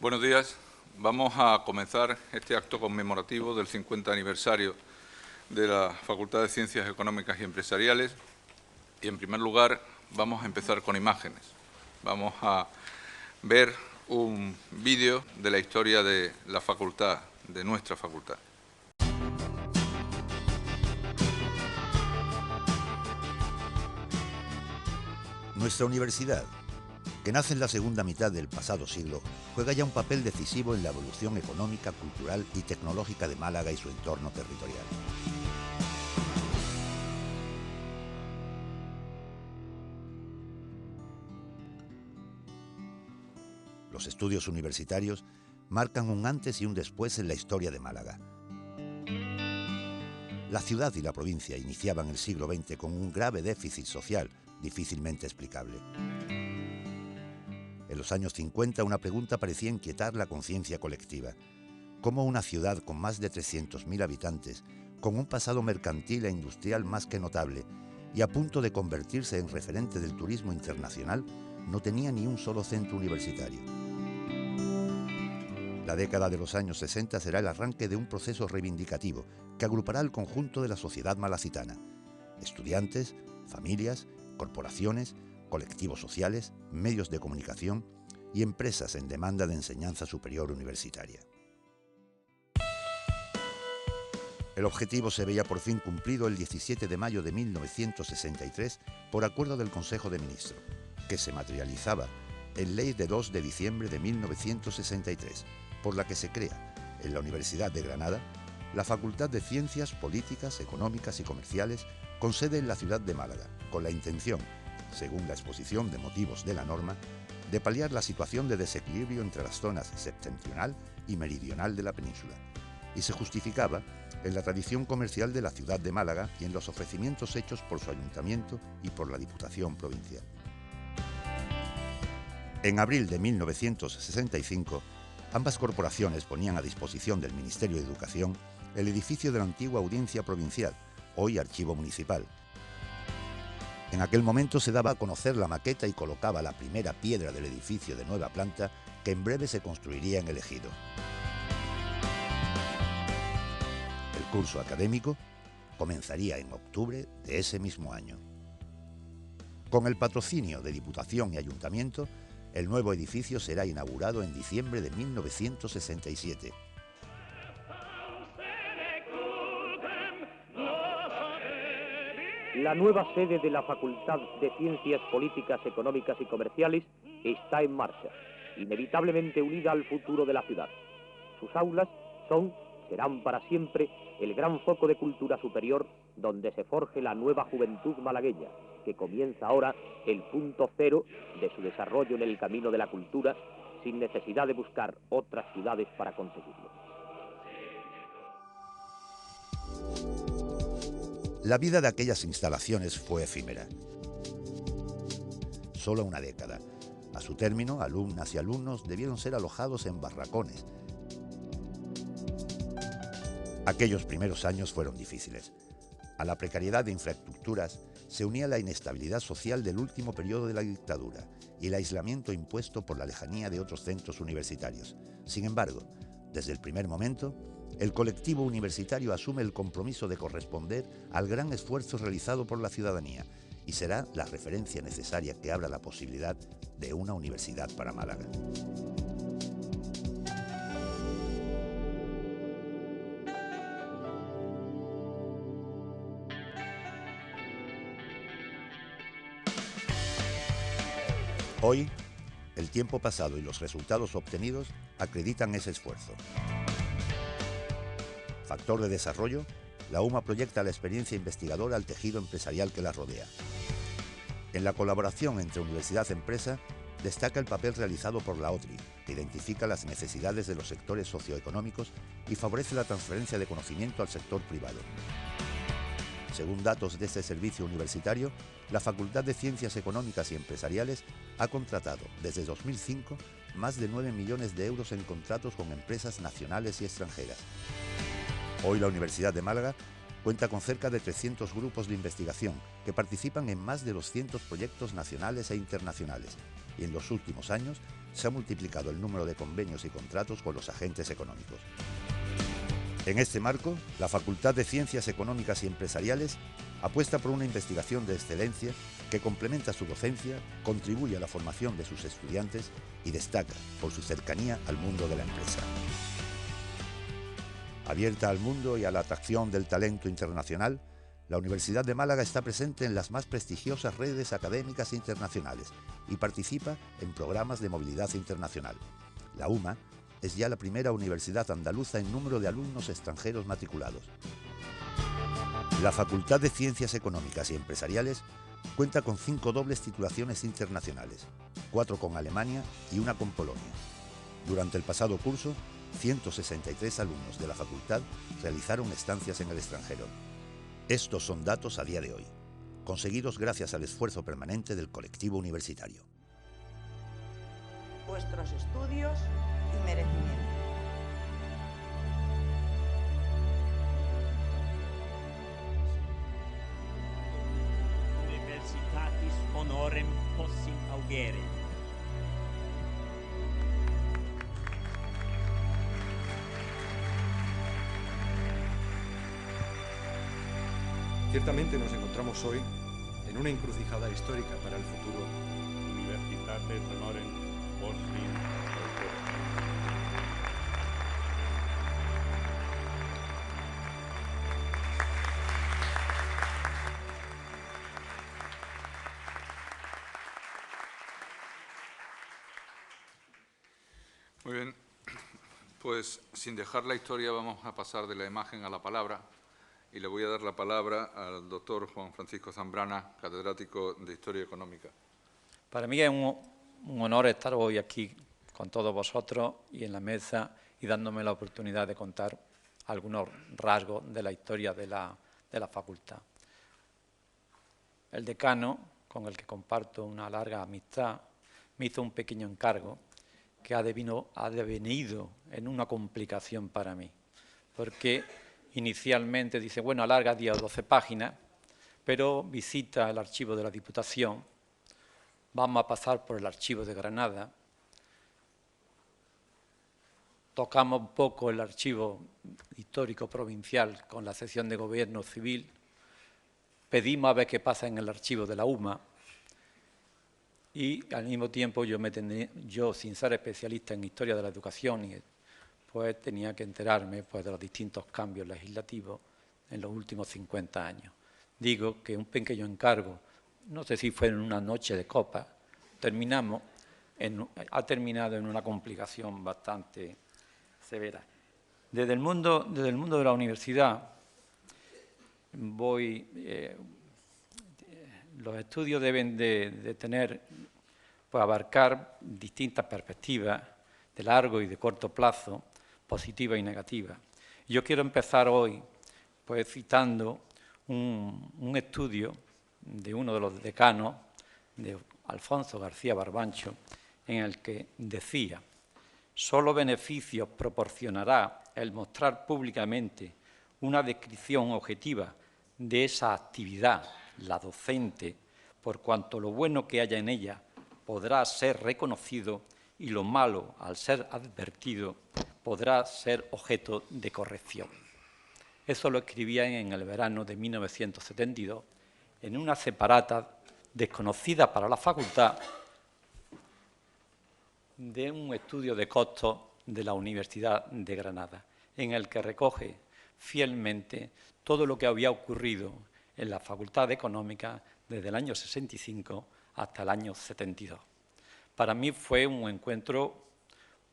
Buenos días. Vamos a comenzar este acto conmemorativo del 50 aniversario de la Facultad de Ciencias Económicas y Empresariales. Y, en primer lugar, vamos a empezar con imágenes. Vamos a ver un vídeo de la historia de la facultad, de nuestra facultad. Nuestra universidad, que nace en la segunda mitad del pasado siglo, juega ya un papel decisivo en la evolución económica, cultural y tecnológica de Málaga y su entorno territorial. Los estudios universitarios marcan un antes y un después en la historia de Málaga. La ciudad y la provincia iniciaban el siglo XX con un grave déficit social, difícilmente explicable. En los años 50 una pregunta parecía inquietar la conciencia colectiva. ¿Cómo una ciudad con más de 300.000 habitantes, con un pasado mercantil e industrial más que notable y a punto de convertirse en referente del turismo internacional, no tenía ni un solo centro universitario? La década de los años 60 será el arranque de un proceso reivindicativo que agrupará al conjunto de la sociedad malacitana: estudiantes, familias, corporaciones, colectivos sociales, medios de comunicación y empresas en demanda de enseñanza superior universitaria. El objetivo se veía por fin cumplido el 17 de mayo de 1963 por acuerdo del Consejo de Ministros, que se materializaba en Ley de 2 de diciembre de 1963, por la que se crea en la Universidad de Granada la Facultad de Ciencias Políticas, Económicas y Comerciales, con sede en la ciudad de Málaga, con la intención, según la exposición de motivos de la norma, de paliar la situación de desequilibrio entre las zonas septentrional y meridional de la península, y se justificaba en la tradición comercial de la ciudad de Málaga y en los ofrecimientos hechos por su ayuntamiento y por la Diputación Provincial. En abril de 1965, ambas corporaciones ponían a disposición del Ministerio de Educación el edificio de la antigua Audiencia Provincial, hoy Archivo Municipal. En aquel momento se daba a conocer la maqueta y colocaba la primera piedra del edificio de nueva planta que en breve se construiría en el ejido. El curso académico comenzaría en octubre de ese mismo año. Con el patrocinio de Diputación y Ayuntamiento, el nuevo edificio será inaugurado en diciembre de 1967. La nueva sede de la Facultad de Ciencias Políticas, Económicas y Comerciales está en marcha, inevitablemente unida al futuro de la ciudad. Sus aulas serán para siempre el gran foco de cultura superior donde se forje la nueva juventud malagueña, que comienza ahora el punto cero de su desarrollo en el camino de la cultura, sin necesidad de buscar otras ciudades para conseguirlo. La vida de aquellas instalaciones fue efímera. Solo una década. A su término, alumnas y alumnos debieron ser alojados en barracones. Aquellos primeros años fueron difíciles. A la precariedad de infraestructuras se unía la inestabilidad social del último periodo de la dictadura y el aislamiento impuesto por la lejanía de otros centros universitarios. Sin embargo, desde el primer momento, el colectivo universitario asume el compromiso de corresponder al gran esfuerzo realizado por la ciudadanía y será la referencia necesaria que abra la posibilidad de una universidad para Málaga. Hoy, el tiempo pasado y los resultados obtenidos acreditan ese esfuerzo. Factor de desarrollo, la UMA proyecta la experiencia investigadora al tejido empresarial que la rodea. En la colaboración entre universidad-empresa, destaca el papel realizado por la OTRI, que identifica las necesidades de los sectores socioeconómicos y favorece la transferencia de conocimiento al sector privado. Según datos de este servicio universitario, la Facultad de Ciencias Económicas y Empresariales ha contratado, desde 2005, más de 9 millones de euros en contratos con empresas nacionales y extranjeras. Hoy la Universidad de Málaga cuenta con cerca de 300 grupos de investigación que participan en más de 200 proyectos nacionales e internacionales y en los últimos años se ha multiplicado el número de convenios y contratos con los agentes económicos. En este marco, la Facultad de Ciencias Económicas y Empresariales apuesta por una investigación de excelencia que complementa su docencia, contribuye a la formación de sus estudiantes y destaca por su cercanía al mundo de la empresa. Abierta al mundo y a la atracción del talento internacional, la Universidad de Málaga está presente en las más prestigiosas redes académicas internacionales y participa en programas de movilidad internacional. La UMA es ya la primera universidad andaluza en número de alumnos extranjeros matriculados. La Facultad de Ciencias Económicas y Empresariales cuenta con 5 dobles titulaciones internacionales, 4 con Alemania y 1 con Polonia. Durante el pasado curso, 163 alumnos de la facultad realizaron estancias en el extranjero. Estos son datos a día de hoy, conseguidos gracias al esfuerzo permanente del colectivo universitario. Vuestros estudios y merecimiento. Universitatis honorem possim augere. Ciertamente nos encontramos hoy en una encrucijada histórica para el futuro. Universitates honorem possim augere. Muy bien, pues sin dejar la historia vamos a pasar de la imagen a la palabra y le voy a dar la palabra al doctor Juan Francisco Zambrana, catedrático de Historia Económica. Para mí es un honor estar hoy aquí con todos vosotros y en la mesa y dándome la oportunidad de contar algunos rasgos de la historia de la facultad. El decano, con el que comparto una larga amistad, me hizo un pequeño encargo que ha devenido en una complicación para mí, porque inicialmente dice, bueno, alarga 10 o 12 páginas, pero visita el archivo de la Diputación, vamos a pasar por el archivo de Granada, tocamos un poco el archivo histórico provincial con la sección de Gobierno Civil, pedimos a ver qué pasa en el archivo de la UMA y al mismo tiempo yo sin ser especialista en historia de la educación, pues tenía que enterarme pues, de los distintos cambios legislativos en los últimos 50 años. Digo que un pequeño encargo, no sé si fue en una noche de copa, ha terminado en una complicación bastante severa. Desde el mundo de la universidad, los estudios deben de tener, pues abarcar distintas perspectivas de largo y de corto plazo, positiva y negativa. Yo quiero empezar hoy pues, citando un estudio de uno de los decanos, de Alfonso García Barbancho, en el que decía: solo beneficios proporcionará el mostrar públicamente una descripción objetiva de esa actividad, la docente, por cuanto lo bueno que haya en ella podrá ser reconocido y lo malo, al ser advertido, podrá ser objeto de corrección. Eso lo escribía en el verano de 1972, en una separata desconocida para la facultad de un estudio de costos de la Universidad de Granada, en el que recoge fielmente todo lo que había ocurrido en la Facultad de Económica desde el año 65 hasta el año 72. Para mí fue un encuentro,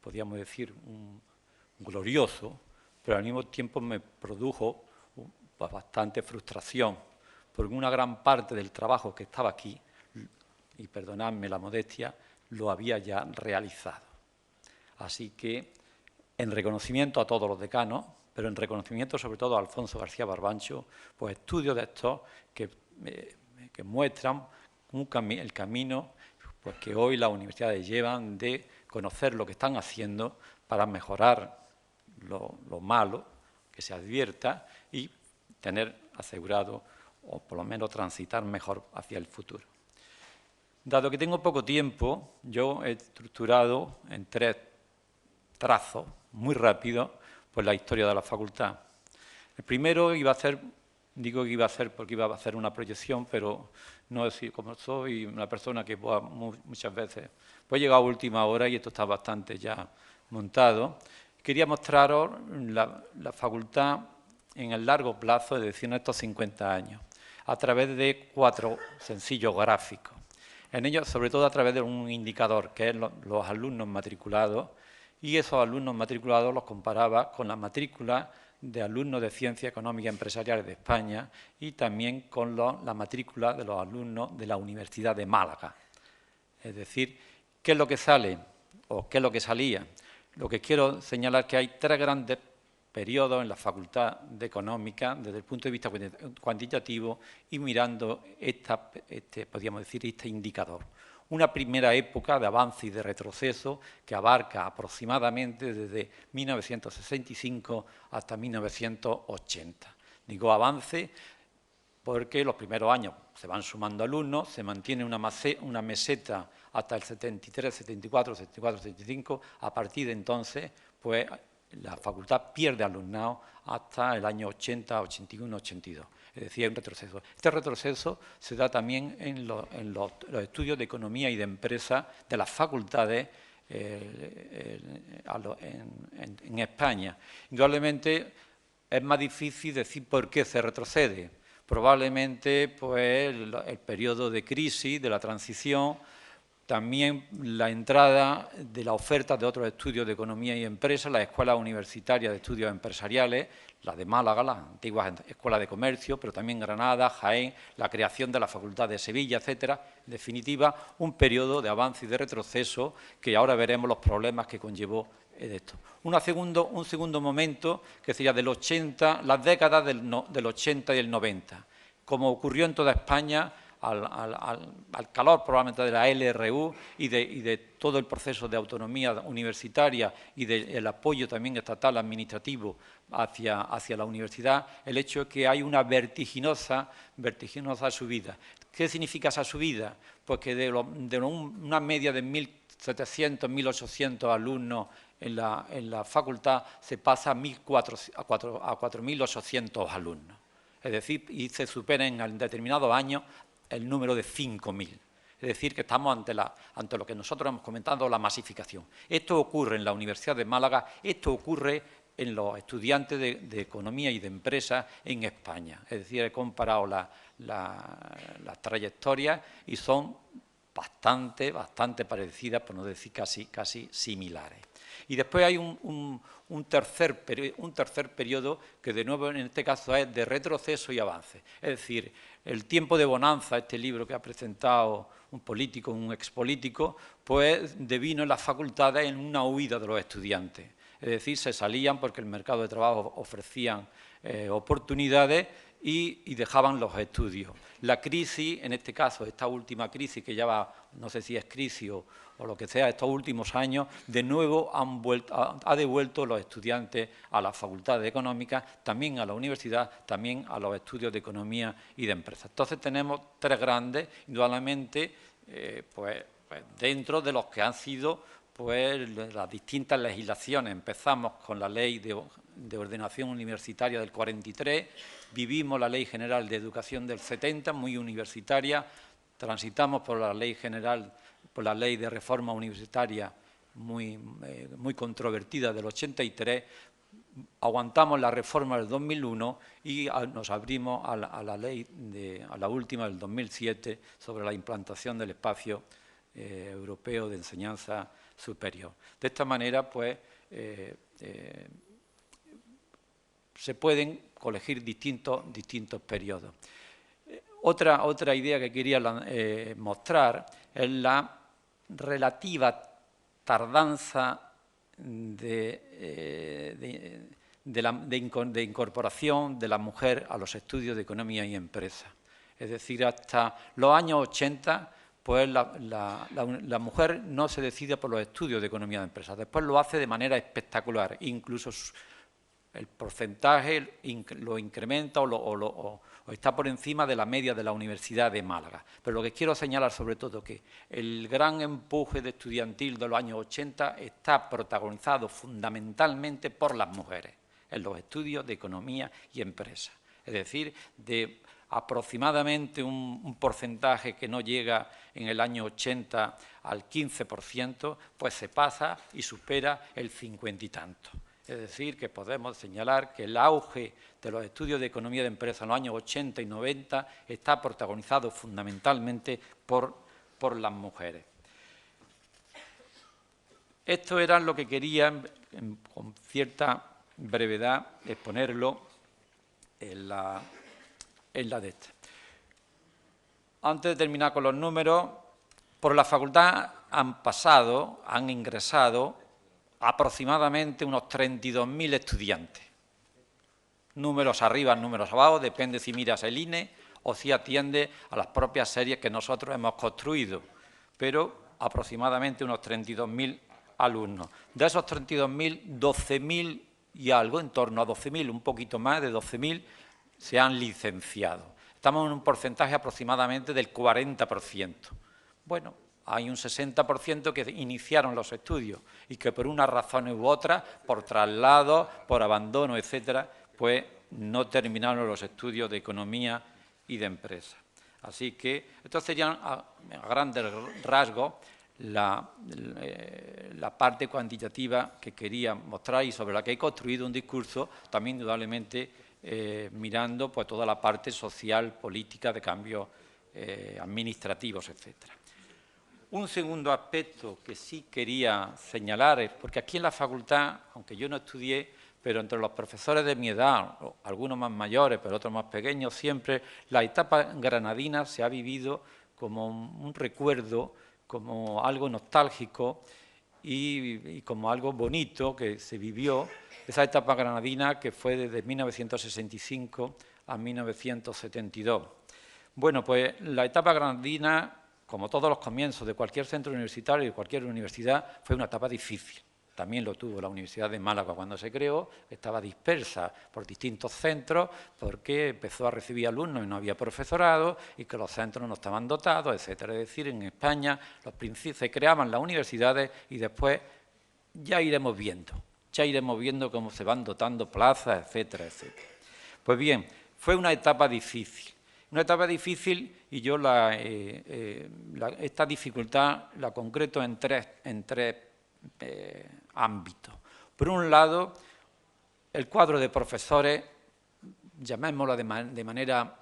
podríamos decir, glorioso, pero al mismo tiempo me produjo pues, bastante frustración, porque una gran parte del trabajo que estaba aquí, y perdonadme la modestia, lo había ya realizado. Así que, en reconocimiento a todos los decanos, pero en reconocimiento sobre todo a Alfonso García Barbancho, pues estudios de estos que muestran el camino pues, que hoy las universidades llevan de conocer lo que están haciendo para mejorar lo malo, que se advierta, y tener asegurado, o por lo menos transitar mejor hacia el futuro. Dado que tengo poco tiempo, yo he estructurado en 3 trazos muy rápidos pues la historia de la facultad. El primero iba a ser, digo que iba a ser porque iba a hacer una proyección, pero no es decir, como soy una persona que muchas veces pues he llegado a última hora y esto está bastante ya montado. Quería mostraros la facultad en el largo plazo, es decir, en estos 50 años, a través de 4 sencillos gráficos. En ellos, sobre todo a través de un indicador, que es los alumnos matriculados, y esos alumnos matriculados los comparaba con la matrícula de alumnos de Ciencias Económicas y Empresariales de España y también con la matrícula de los alumnos de la Universidad de Málaga. Es decir, ¿qué es lo que sale o qué es lo que salía? Lo que quiero señalar es que hay 3 grandes periodos en la Facultad de Económica desde el punto de vista cuantitativo y mirando podríamos decir, este indicador. Una primera época de avance y de retroceso que abarca aproximadamente desde 1965 hasta 1980. Digo avance porque los primeros años se van sumando alumnos, se mantiene una meseta hasta el 73, 74, 74, 75. A partir de entonces, pues la facultad pierde alumnado hasta el año 80, 81, 82. Es decir, hay un retroceso. Este retroceso se da también en los estudios de economía y de empresa de las facultades en España. Indudablemente es más difícil decir por qué se retrocede. Probablemente pues, el periodo de crisis, de la transición, también la entrada de la oferta de otros estudios de economía y empresa, las escuelas universitarias de estudios empresariales, la de Málaga, las antiguas escuelas de comercio, pero también Granada, Jaén, la creación de la Facultad de Sevilla, etcétera. En definitiva, un periodo de avance y de retroceso que ahora veremos los problemas que conllevó esto. Un segundo momento que sería del 80, las décadas del 80 y el 90, como ocurrió en toda España, al calor probablemente de la LRU y de todo el proceso de autonomía universitaria y del apoyo también estatal administrativo hacia la universidad, el hecho es que hay una vertiginosa subida. ¿Qué significa esa subida? Pues que de una media de 1.700, 1.800 alumnos en la facultad se pasa a 4.800 alumnos. Es decir, y se supera en determinados años el número de 5.000. Es decir, que estamos ante lo que nosotros hemos comentado, la masificación. Esto ocurre en la Universidad de Málaga, esto ocurre en los estudiantes de Economía y de Empresa en España. Es decir, he comparado las trayectorias y son bastante parecidas, por no decir casi similares. Y después hay un tercer periodo que de nuevo en este caso es de retroceso y avance. Es decir, el tiempo de bonanza, este libro que ha presentado un político, un expolítico, pues devino en las facultades en una huida de los estudiantes. Es decir, se salían porque el mercado de trabajo ofrecían oportunidades y dejaban los estudios. La crisis, en este caso, esta última crisis que ya va, no sé si es crisis o lo que sea, estos últimos años, de nuevo ha devuelto los estudiantes a las facultades económicas, también a la universidad, también a los estudios de economía y de empresas. Entonces tenemos 3 grandes, indudablemente, pues dentro de los que han sido pues las distintas legislaciones. Empezamos con la Ley de Ordenación Universitaria del 43, vivimos la Ley General de Educación del 70, muy universitaria, transitamos por la Ley General, por la Ley de Reforma Universitaria muy controvertida del 83, aguantamos la reforma del 2001 y nos abrimos a la última del 2007 sobre la implantación del espacio europeo de enseñanza superior. De esta manera, pues, se pueden colegir distintos periodos. Otra idea que quería mostrar es la relativa tardanza de incorporación de la mujer a los estudios de economía y empresa. Es decir, hasta los años 80, pues la mujer no se decide por los estudios de economía de empresa. Después lo hace de manera espectacular, incluso el porcentaje lo incrementa o está por encima de la media de la Universidad de Málaga. Pero lo que quiero señalar sobre todo que el gran empuje de estudiantil de los años 80 está protagonizado fundamentalmente por las mujeres en los estudios de economía y empresa. Es decir, de aproximadamente un porcentaje que no llega en el año 80 al 15%, pues se pasa y supera el 50 y tanto. Es decir, que podemos señalar que el auge de los estudios de economía de empresa en los años 80 y 90 está protagonizado fundamentalmente por las mujeres. Esto era lo que quería, con cierta brevedad, exponerlo en la de esta. Antes de terminar con los números, por la facultad han ingresado aproximadamente unos 32.000 estudiantes. Números arriba, números abajo, depende si miras el INE o si atiende a las propias series que nosotros hemos construido, pero aproximadamente unos 32.000 alumnos. De esos 32.000, 12.000 y algo, en torno a 12.000, un poquito más de 12.000, se han licenciado. Estamos en un porcentaje aproximadamente del 40%. Bueno, hay un 60% que iniciaron los estudios y que por unas razones u otras, por traslado, por abandono, etcétera, pues no terminaron los estudios de economía y de empresa. Así que estos serían a grandes rasgos la parte cuantitativa que quería mostrar y sobre la que he construido un discurso, también indudablemente mirando pues, toda la parte social, política, de cambios administrativos, etcétera. Un segundo aspecto que sí quería señalar es, porque aquí en la facultad, aunque yo no estudié, pero entre los profesores de mi edad, algunos más mayores, pero otros más pequeños, siempre la etapa granadina se ha vivido como un recuerdo, como algo nostálgico y como algo bonito que se vivió, esa etapa granadina que fue desde 1965 a 1972. Bueno, pues la etapa granadina, como todos los comienzos de cualquier centro universitario y de cualquier universidad, fue una etapa difícil. También lo tuvo la Universidad de Málaga cuando se creó, estaba dispersa por distintos centros porque empezó a recibir alumnos y no había profesorado y que los centros no estaban dotados, etcétera. Es decir, en España se creaban las universidades y después ya iremos viendo cómo se van dotando plazas, etcétera, etcétera. Pues bien, fue una etapa difícil. Una etapa difícil y yo esta dificultad la concreto en tres ámbitos. Por un lado, el cuadro de profesores, llamémoslo de manera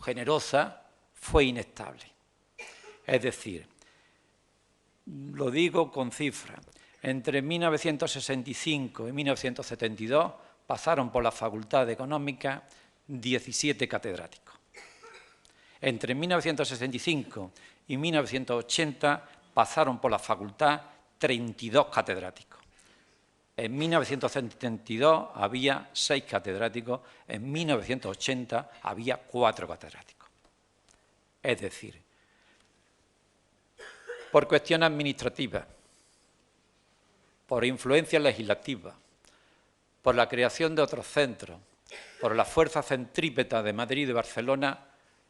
generosa, fue inestable. Es decir, lo digo con cifras, entre 1965 y 1972 pasaron por la Facultad de Económica 17 catedráticos. Entre 1965 y 1980 pasaron por la facultad 32 catedráticos. En 1972 había 6 catedráticos, en 1980 había 4 catedráticos. Es decir, por cuestiones administrativas, por influencia legislativa, por la creación de otros centros, por la fuerza centrípeta de Madrid y de Barcelona,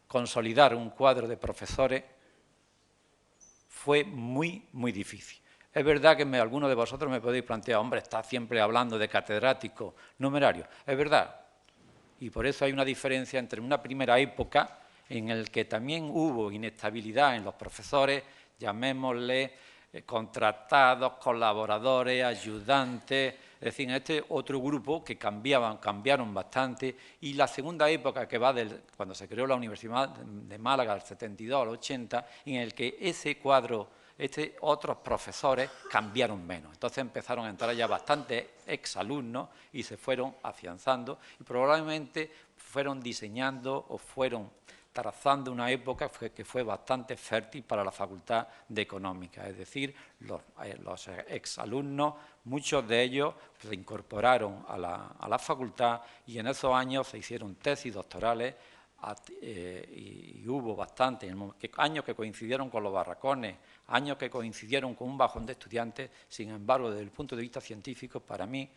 consolidar un cuadro de profesores fue muy, muy difícil. Es verdad que algunos de vosotros me podéis plantear, hombre, está siempre hablando de catedráticos numerarios. Es verdad. Y por eso hay una diferencia entre una primera época en la que también hubo inestabilidad en los profesores, llamémosle contratados, colaboradores, ayudantes, es decir, en este otro grupo que cambiaron bastante, y la segunda época que va cuando se creó la Universidad de Málaga, del 72 al 80, en el que ese cuadro, otros profesores cambiaron menos. Entonces empezaron a entrar ya bastantes exalumnos y se fueron afianzando y probablemente fueron diseñando o fueron trazando una época que fue bastante fértil para la Facultad de Económica, es decir, los exalumnos, muchos de ellos se incorporaron a la facultad y en esos años se hicieron tesis doctorales y hubo bastantes años que coincidieron con los barracones, años que coincidieron con un bajón de estudiantes. Sin embargo, desde el punto de vista científico, para mí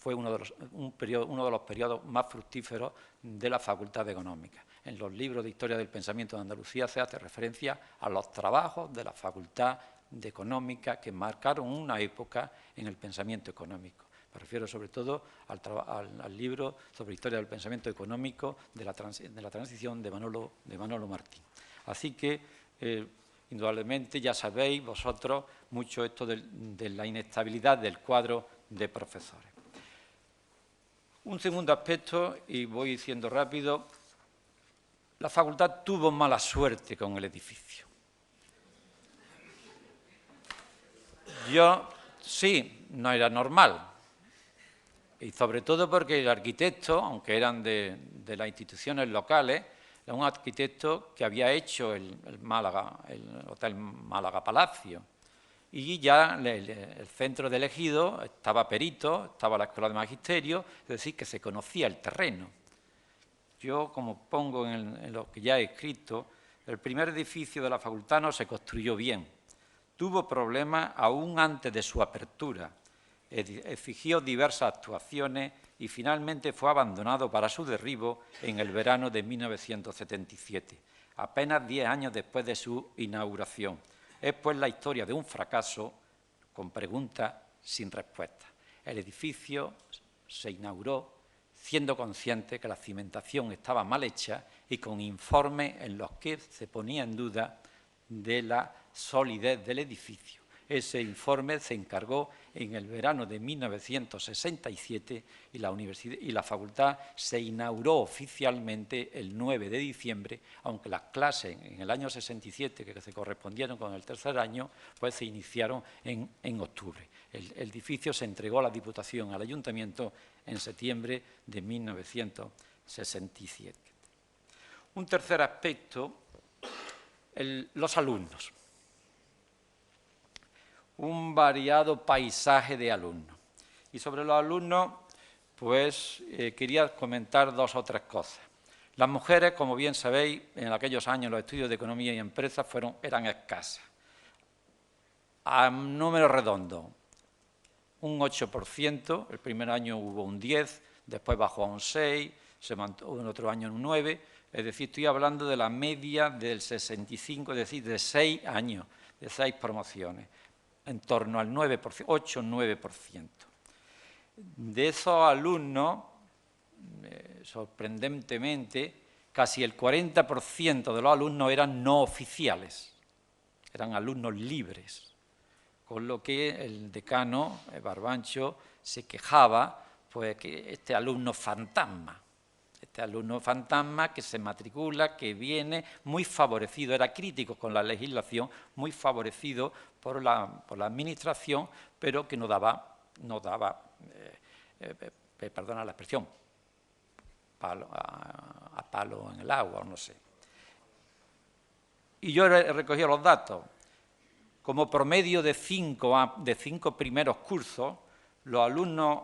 fue uno de los periodos más fructíferos de la Facultad de Económicas. En los libros de Historia del Pensamiento de Andalucía se hace referencia a los trabajos de la Facultad de Económicas que marcaron una época en el pensamiento económico. Me refiero sobre todo al libro sobre Historia del Pensamiento Económico de la transición de Manolo Martín. Así que, indudablemente, ya sabéis vosotros mucho esto de la inestabilidad del cuadro de profesores. Un segundo aspecto, y voy siendo rápido, la facultad tuvo mala suerte con el edificio. Sí, no era normal. Y sobre todo porque el arquitecto, aunque eran de las instituciones locales, era un arquitecto que había hecho el Hotel Málaga Palacio. Y ya el centro de Ejido estaba perito, estaba la Escuela de Magisterio, es decir, que se conocía el terreno. Yo, como pongo en lo que ya he escrito, el primer edificio de la facultad no se construyó bien. Tuvo problemas aún antes de su apertura. Exigió diversas actuaciones y finalmente fue abandonado para su derribo en el verano de 1977, apenas 10 años después de su inauguración. Es pues la historia de un fracaso con preguntas sin respuesta. El edificio se inauguró siendo consciente que la cimentación estaba mal hecha y con informes en los que se ponía en duda de la solidez del edificio. Ese informe se encargó en el verano de 1967 y la facultad se inauguró oficialmente el 9 de diciembre, aunque las clases en el año 67, que se correspondieron con el tercer año, pues se iniciaron en octubre. El edificio se entregó a la Diputación, al Ayuntamiento, en septiembre de 1967. Un tercer aspecto, los alumnos. Un variado paisaje de alumnos. Y sobre los alumnos, pues quería comentar dos o tres cosas. Las mujeres, como bien sabéis, en aquellos años los estudios de economía y empresas eran escasas. A número redondo, un 8%, el primer año hubo un 10%, después bajó a un 6%, se mantuvo en otro año en un 9%, es decir, estoy hablando de la media del 65, es decir, de 6 años, de 6 promociones, en torno al 9%, 8-9%. De esos alumnos, sorprendentemente, casi el 40% de los alumnos eran no oficiales, eran alumnos libres, con lo que el decano, Barbancho, se quejaba, pues, que este alumno fantasma que se matricula, que viene muy favorecido, era crítico con la legislación, muy favorecido por la administración, pero que no daba perdona la expresión, a palo en el agua, no sé. Y yo he recogido los datos. Como promedio de 5 primeros cursos, los alumnos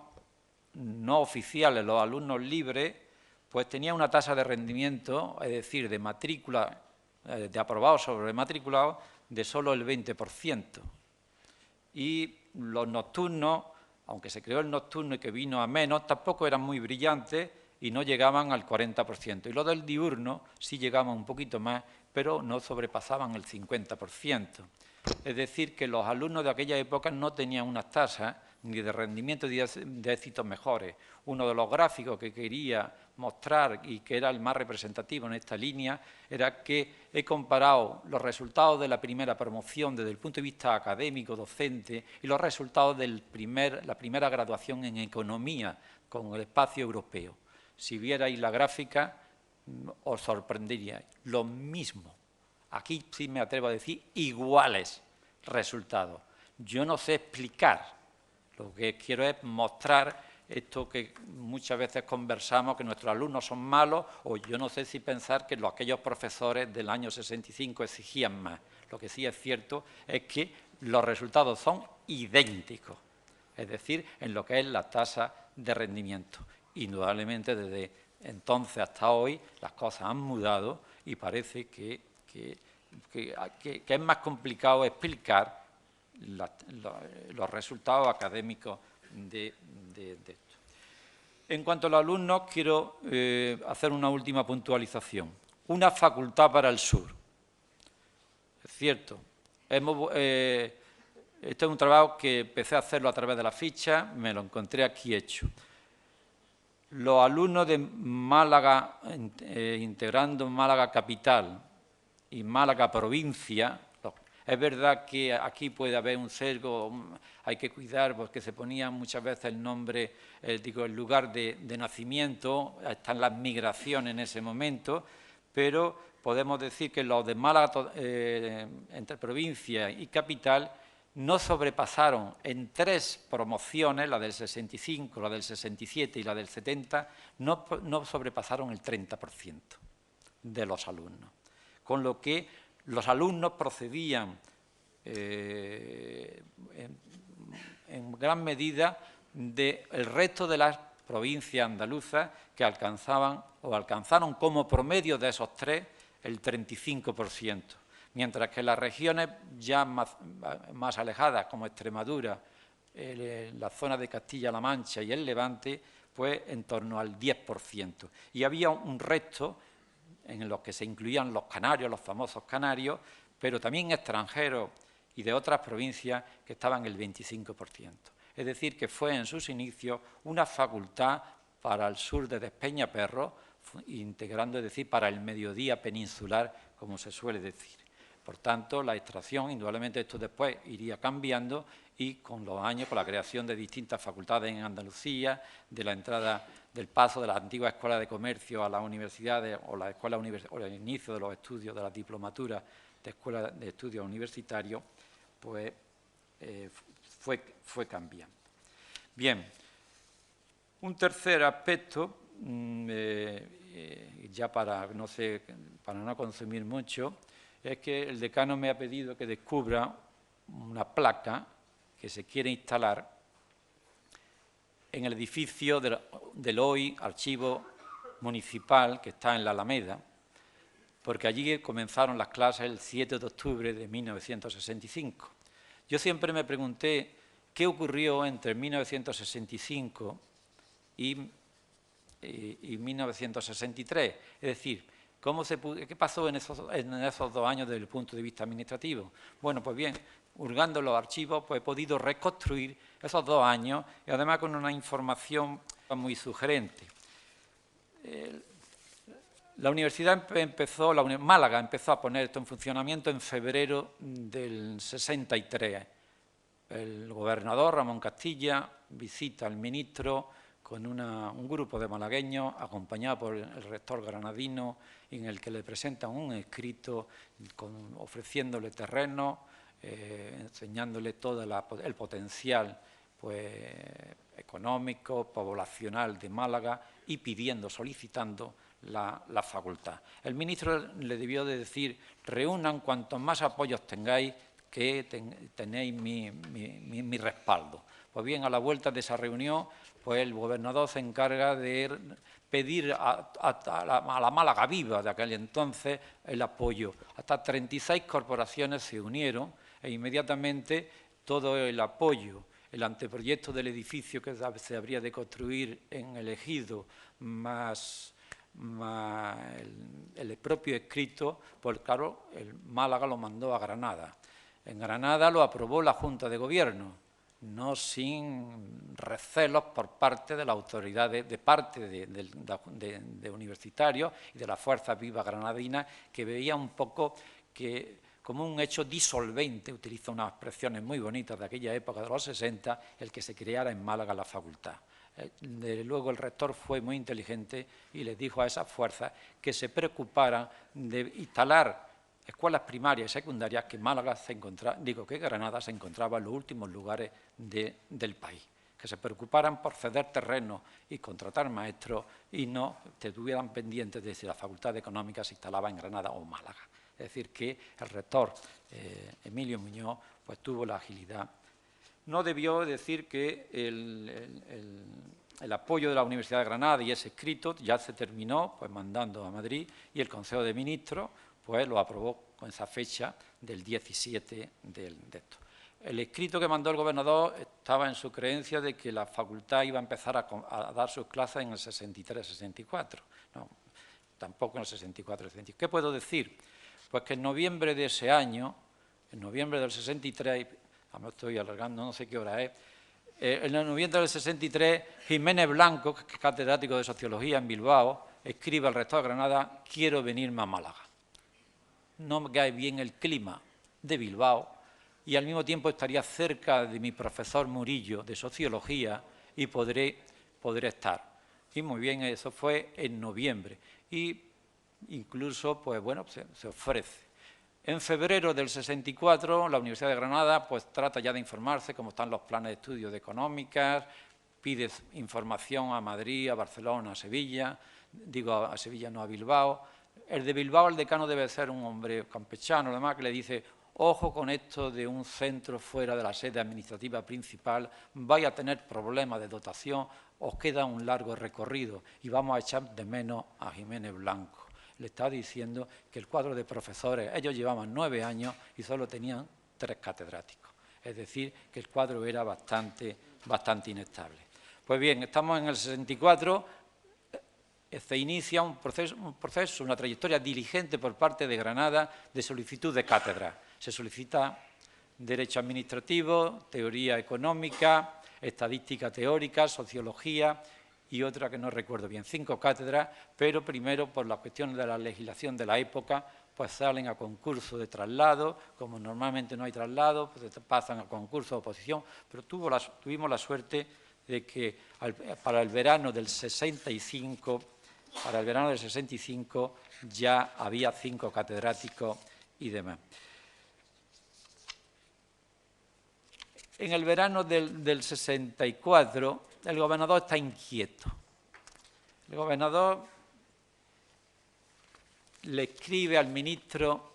no oficiales, los alumnos libres, pues tenían una tasa de rendimiento, es decir, de matrícula, de aprobados sobre matriculados, de solo el 20%. Y los nocturnos, aunque se creó el nocturno y que vino a menos, tampoco eran muy brillantes y no llegaban al 40%. Y los del diurno sí llegaban un poquito más, pero no sobrepasaban el 50%. Es decir, que los alumnos de aquella época no tenían unas tasas ni de rendimiento ni de éxitos mejores. Uno de los gráficos que quería mostrar y que era el más representativo en esta línea era que he comparado los resultados de la primera promoción desde el punto de vista académico, docente, y los resultados de la primera graduación en economía con el espacio europeo. Si vierais la gráfica, os sorprendería. Lo mismo. Aquí sí me atrevo a decir iguales resultados. Yo no sé explicar. Lo que quiero es mostrar esto que muchas veces conversamos, que nuestros alumnos son malos, o yo no sé si pensar que aquellos profesores del año 65 exigían más. Lo que sí es cierto es que los resultados son idénticos, es decir, en lo que es la tasa de rendimiento. Indudablemente, desde entonces hasta hoy, las cosas han mudado y parece que es más complicado explicar los resultados académicos de esto. En cuanto a los alumnos, quiero hacer una última puntualización. Una facultad para el sur. Es cierto, este es un trabajo que empecé a hacerlo a través de la ficha, me lo encontré aquí hecho. Los alumnos de Málaga, integrando Málaga capital y Málaga provincia, es verdad que aquí puede haber un sesgo, hay que cuidar porque se ponía muchas veces el nombre, el lugar de nacimiento, están las migraciones en ese momento, pero podemos decir que los de Málaga entre provincia y capital no sobrepasaron en 3 promociones, la del 65, la del 67 y la del 70, no sobrepasaron el 30% de los alumnos. Con lo que los alumnos procedían en gran medida del resto de las provincias andaluzas que alcanzaron como promedio de esos 3 el 35%, mientras que las regiones ya más alejadas, como Extremadura, la zona de Castilla-La Mancha y el Levante, pues en torno al 10%. Y había un resto en los que se incluían los canarios, los famosos canarios, pero también extranjeros y de otras provincias que estaban el 25%. Es decir, que fue en sus inicios una facultad para el sur de Despeñaperros, integrando, es decir, para el mediodía peninsular, como se suele decir. Por tanto, la extracción, indudablemente esto después iría cambiando y con los años, con la creación de distintas facultades en Andalucía, de la entrada del paso de las antiguas escuelas de comercio a las universidades o la escuela o el inicio de los estudios de la diplomatura de escuelas de estudios universitarios, pues fue cambiando. Bien, un tercer aspecto, ya para no consumir mucho, es que el decano me ha pedido que descubra una placa que se quiere instalar en el edificio del hoy Archivo Municipal, que está en la Alameda, porque allí comenzaron las clases el 7 de octubre de 1965. Yo siempre me pregunté qué ocurrió entre 1965 y 1963, es decir, ¿qué pasó en esos 2 años desde el punto de vista administrativo? Bueno, pues bien, hurgando los archivos, pues he podido reconstruir esos 2 años y además con una información muy sugerente. La universidad Málaga empezó a poner esto en funcionamiento en febrero del 63. El gobernador Ramón Castilla visita al ministro con un grupo de malagueños acompañado por el rector granadino, en el que le presentan un escrito ofreciéndole terreno, enseñándole todo el potencial pues, económico, poblacional de Málaga y solicitando la facultad. El ministro le debió de decir: reúnan cuantos más apoyos tengáis, que tenéis mi respaldo. Pues bien, a la vuelta de esa reunión, pues el gobernador se encarga de pedir a la Málaga Viva de aquel entonces el apoyo. Hasta 36 corporaciones se unieron e inmediatamente todo el apoyo, el anteproyecto del edificio que se habría de construir en el ejido, más el propio escrito, pues claro, el Málaga lo mandó a Granada. En Granada lo aprobó la Junta de Gobierno, no sin recelos por parte de las autoridades, de parte de universitarios y de la Fuerza Viva Granadina, que veía un poco que como un hecho disolvente, utiliza unas expresiones muy bonitas de aquella época de los 60, el que se creara en Málaga la facultad. Desde luego el rector fue muy inteligente y les dijo a esas fuerzas que se preocuparan de instalar escuelas primarias y secundarias, que que Granada se encontraba en los últimos lugares del país, que se preocuparan por ceder terreno y contratar maestros y no estuvieran pendientes de si la Facultad de Económicas se instalaba en Granada o Málaga. Es decir, que el rector Emilio Muñoz pues, tuvo la agilidad. No debió decir que el apoyo de la Universidad de Granada y ese escrito ya se terminó pues, mandando a Madrid, y el Consejo de Ministros pues, lo aprobó con esa fecha del 17 de esto. el escrito que mandó el gobernador estaba en su creencia de que la facultad iba a empezar a dar sus clases en el 63-64. No, tampoco en el 64-65. ¿Qué puedo decir? Pues que en noviembre de ese año, en noviembre del 63, me estoy alargando, no sé qué hora es, en noviembre del 63, Jiménez Blanco, que es catedrático de Sociología en Bilbao, escribe al rector de Granada: quiero venirme a Málaga. No me cae bien el clima de Bilbao y al mismo tiempo estaría cerca de mi profesor Murillo de Sociología y podré estar. Y muy bien, eso fue en noviembre. Y incluso, pues bueno, se ofrece. En febrero del 64, la Universidad de Granada pues trata ya de informarse cómo están los planes de estudio de económicas, pide información a Madrid, a Barcelona, a Sevilla, digo a Sevilla, no a Bilbao. El de Bilbao, el decano, debe ser un hombre campechano, además, que le dice: ojo con esto de un centro fuera de la sede administrativa principal, vais a tener problemas de dotación, os queda un largo recorrido y vamos a echar de menos a Jiménez Blanco. Le está diciendo que el cuadro de profesores, ellos llevaban 9 años y solo tenían 3 catedráticos. Es decir, que el cuadro era bastante inestable. Pues bien, estamos en el 64, se inicia un proceso, una trayectoria diligente por parte de Granada de solicitud de cátedra. Se solicita Derecho Administrativo, Teoría Económica, Estadística Teórica, Sociología y otra que no recuerdo bien, 5 cátedras, pero primero, por la cuestión de la legislación de la época, pues salen a concurso de traslado. Como normalmente no hay traslado, pues pasan a concurso de oposición, pero tuvimos la suerte de que para el verano del 65, ya había 5 catedráticos y demás. En el verano del 64, el gobernador está inquieto. El gobernador le escribe al ministro,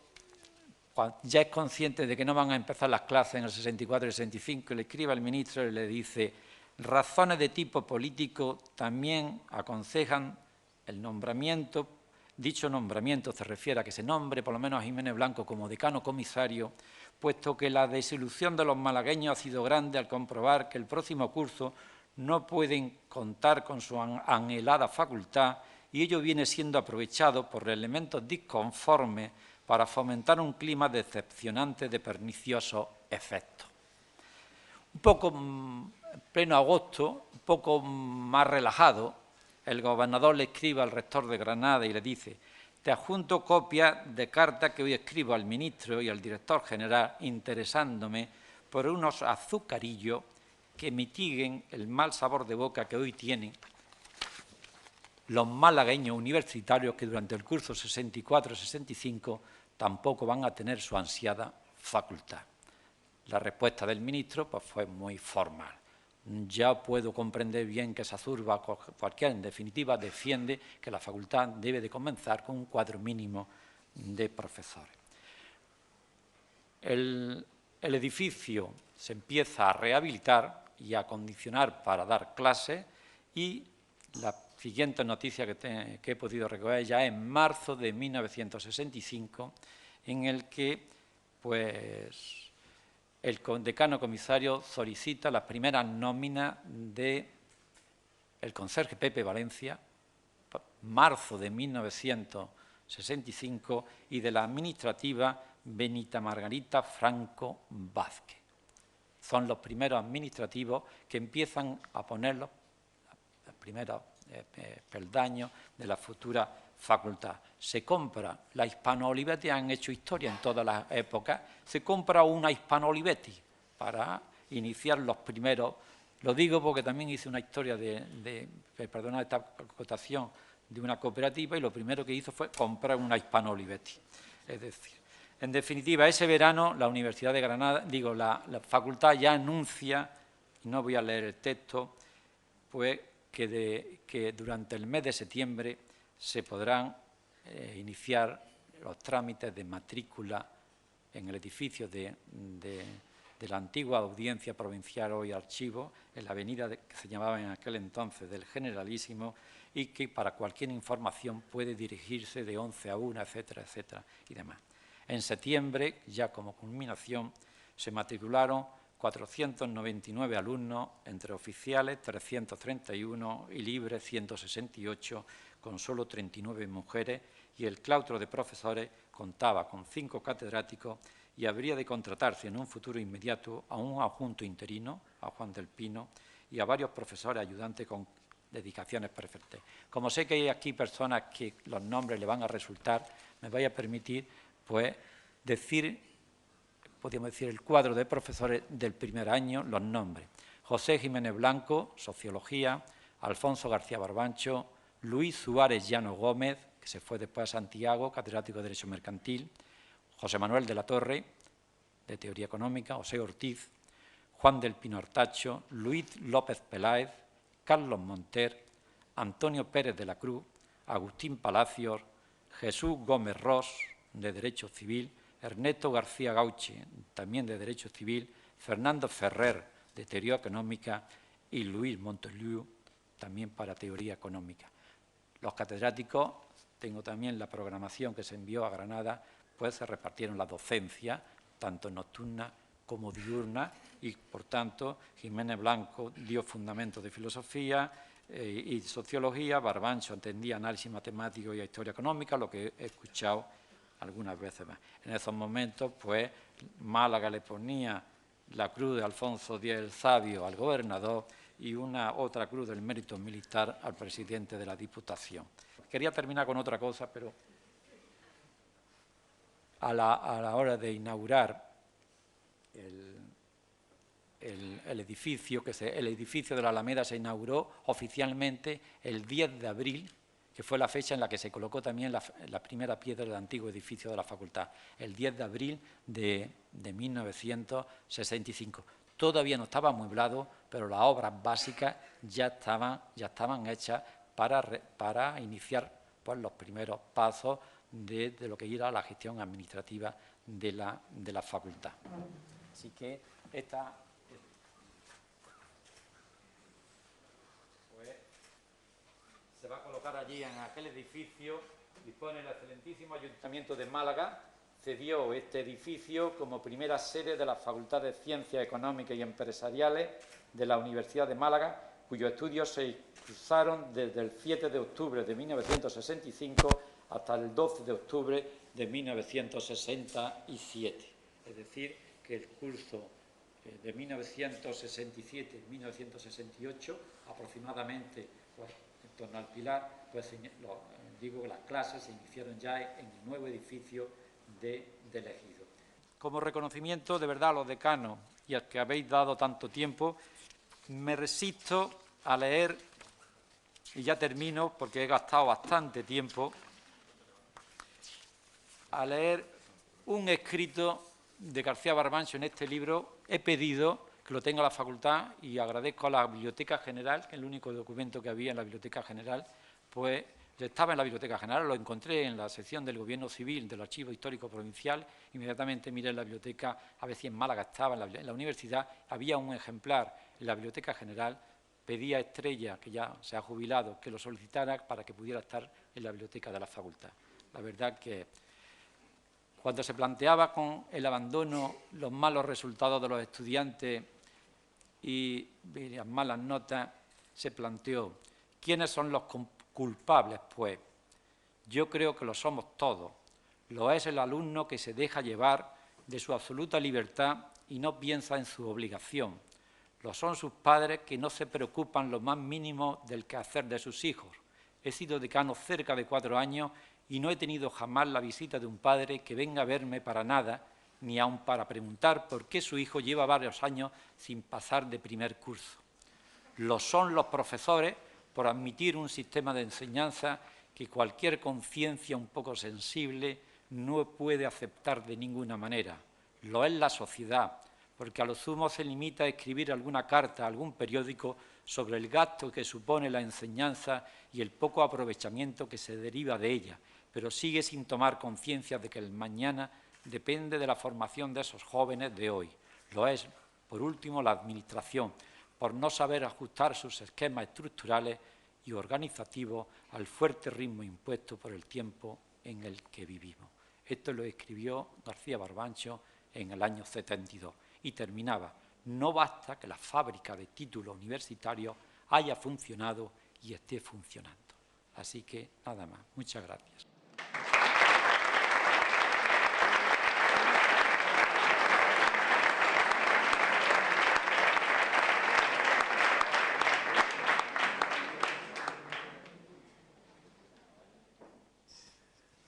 ya es consciente de que no van a empezar las clases en el 64 y el 65, le escribe al ministro y le dice: razones de tipo político también aconsejan el nombramiento. Dicho nombramiento se refiere a que se nombre por lo menos a Jiménez Blanco como decano comisario, puesto que la desilusión de los malagueños ha sido grande al comprobar que el próximo curso no pueden contar con su anhelada facultad y ello viene siendo aprovechado por elementos disconformes para fomentar un clima decepcionante de perniciosos efectos. Un poco en pleno agosto, un poco más relajado, el gobernador le escribe al rector de Granada y le dice: te adjunto copia de carta que hoy escribo al ministro y al director general interesándome por unos azucarillos que mitiguen el mal sabor de boca que hoy tienen los malagueños universitarios que durante el curso 64-65 tampoco van a tener su ansiada facultad. La respuesta del ministro pues, fue muy formal. Ya puedo comprender bien que esa zurba cualquiera, en definitiva, defiende que la facultad debe de comenzar con un cuadro mínimo de profesores. El edificio se empieza a rehabilitar y a acondicionar para dar clases y la siguiente noticia que he podido recoger ya en marzo de 1965, en el que pues, el decano comisario solicita las primeras nóminas del conserje Pepe Valencia, marzo de 1965, y de la administrativa Benita Margarita Franco Vázquez. Son los primeros administrativos que empiezan a poner los primeros peldaños de la futura facultad. Se compra la Hispano Olivetti, han hecho historia en todas las épocas, se compra una Hispano Olivetti para iniciar los primeros. Lo digo porque también hice una historia perdonad esta acotación, de una cooperativa, y lo primero que hizo fue comprar una Hispano Olivetti. Es decir, en definitiva, ese verano la Universidad de Granada, la facultad ya anuncia, y no voy a leer el texto, pues que durante el mes de septiembre se podrán iniciar los trámites de matrícula en el edificio de la antigua Audiencia Provincial, hoy Archivo, en la avenida que se llamaba en aquel entonces del Generalísimo, y que para cualquier información puede dirigirse de 11 a 1, etcétera, etcétera, y demás. En septiembre, ya como culminación, Se matricularon 499 alumnos, entre oficiales 331 y libres 168, con solo 39 mujeres, y el claustro de profesores contaba con 5 catedráticos y habría de contratarse en un futuro inmediato a un adjunto interino, a Juan del Pino, y a varios profesores ayudantes con dedicaciones perfectas. Como sé que hay aquí personas que los nombres le van a resultar, me voy a permitir pues decir, podríamos decir, el cuadro de profesores del primer año, los nombres. José Jiménez Blanco, Sociología; Alfonso García Barbancho; Luis Suárez Llano Gómez, que se fue después a Santiago, catedrático de Derecho Mercantil; José Manuel de la Torre, de Teoría Económica; José Ortiz; Juan del Pino Artacho; Luis López Peláez; Carlos Monter; Antonio Pérez de la Cruz; Agustín Palacios; Jesús Gómez Ros, de Derecho Civil; Ernesto García Gauche, también de Derecho Civil; Fernando Ferrer, de Teoría Económica; y Luis Montoliu, también para Teoría Económica. Los catedráticos, tengo también la programación que se envió a Granada, pues se repartieron la docencia, tanto nocturna como diurna, y por tanto Jiménez Blanco dio fundamentos de filosofía y sociología; Barbancho atendía análisis matemático y historia económica, lo que he escuchado algunas veces más. En esos momentos, pues, Málaga le ponía la cruz de Alfonso X el Sabio al gobernador y otra cruz del mérito militar al presidente de la Diputación. Quería terminar con otra cosa, pero a la hora de inaugurar el edificio, el edificio de la Alameda se inauguró oficialmente el 10 de abril, que fue la fecha en la que se colocó también la primera piedra del antiguo edificio de la Facultad, el 10 de abril de 1965. Todavía no estaba amueblado, pero las obras básicas ya estaban hechas para iniciar pues, los primeros pasos de lo que era la gestión administrativa de la Facultad. Así que esta... se va a colocar allí en aquel edificio. Dispone el excelentísimo Ayuntamiento de Málaga, cedió este edificio como primera sede de la Facultad de Ciencias Económicas y Empresariales de la Universidad de Málaga, cuyos estudios se cursaron desde el 7 de octubre de 1965 hasta el 12 de octubre de 1967. Es decir, que el curso de 1967-1968, aproximadamente, pues, en torno al Pilar, pues digo, las clases se iniciaron ya en el nuevo edificio del Ejido. Como reconocimiento de verdad a los decanos y al que habéis dado tanto tiempo, me resisto a leer, y ya termino porque he gastado bastante tiempo, a leer un escrito de García Barbancho en este libro. He pedido que lo tenga la facultad y agradezco a la Biblioteca General, que es el único documento que había en la Biblioteca General, pues estaba en la Biblioteca General, lo encontré en la sección del Gobierno Civil del Archivo Histórico Provincial, inmediatamente miré en la biblioteca a ver si en Málaga estaba, en la universidad había un ejemplar en la Biblioteca General. Pedí a Estrella, que ya se ha jubilado, que lo solicitara para que pudiera estar en la biblioteca de la facultad. La verdad que cuando se planteaba con el abandono, los malos resultados de los estudiantes y las malas notas, se planteó, ¿quiénes son los culpables? Pues yo creo que lo somos todos. Lo es el alumno que se deja llevar de su absoluta libertad y no piensa en su obligación. Lo son sus padres que no se preocupan lo más mínimo del quehacer de sus hijos. He sido decano cerca de 4 años y no he tenido jamás la visita de un padre que venga a verme para nada, ni aun para preguntar por qué su hijo lleva varios años sin pasar de primer curso. Lo son los profesores por admitir un sistema de enseñanza que cualquier conciencia un poco sensible no puede aceptar de ninguna manera. Lo es la sociedad, porque a lo sumo se limita a escribir alguna carta a algún periódico sobre el gasto que supone la enseñanza y el poco aprovechamiento que se deriva de ella, pero sigue sin tomar conciencia de que el mañana depende de la formación de esos jóvenes de hoy. Lo es, por último, la Administración, por no saber ajustar sus esquemas estructurales y organizativos al fuerte ritmo impuesto por el tiempo en el que vivimos. Esto lo escribió García Barbancho en el año 72 y terminaba: no basta que la fábrica de títulos universitarios haya funcionado y esté funcionando. Así que nada más. Muchas gracias.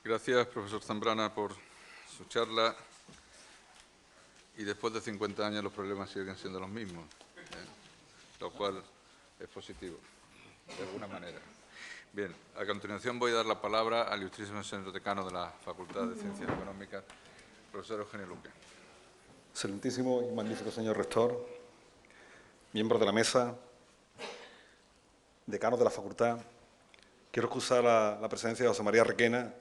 Gracias, profesor Zambrana, por su charla. Y después de 50 años los problemas siguen siendo los mismos, lo cual es positivo, de alguna manera. Bien, a continuación voy a dar la palabra al ilustrísimo señor decano de la Facultad de Ciencias Económicas, profesor Eugenio Luque. Excelentísimo y magnífico señor rector, miembros de la mesa, decanos de la facultad, quiero excusar la presencia de José María Requena,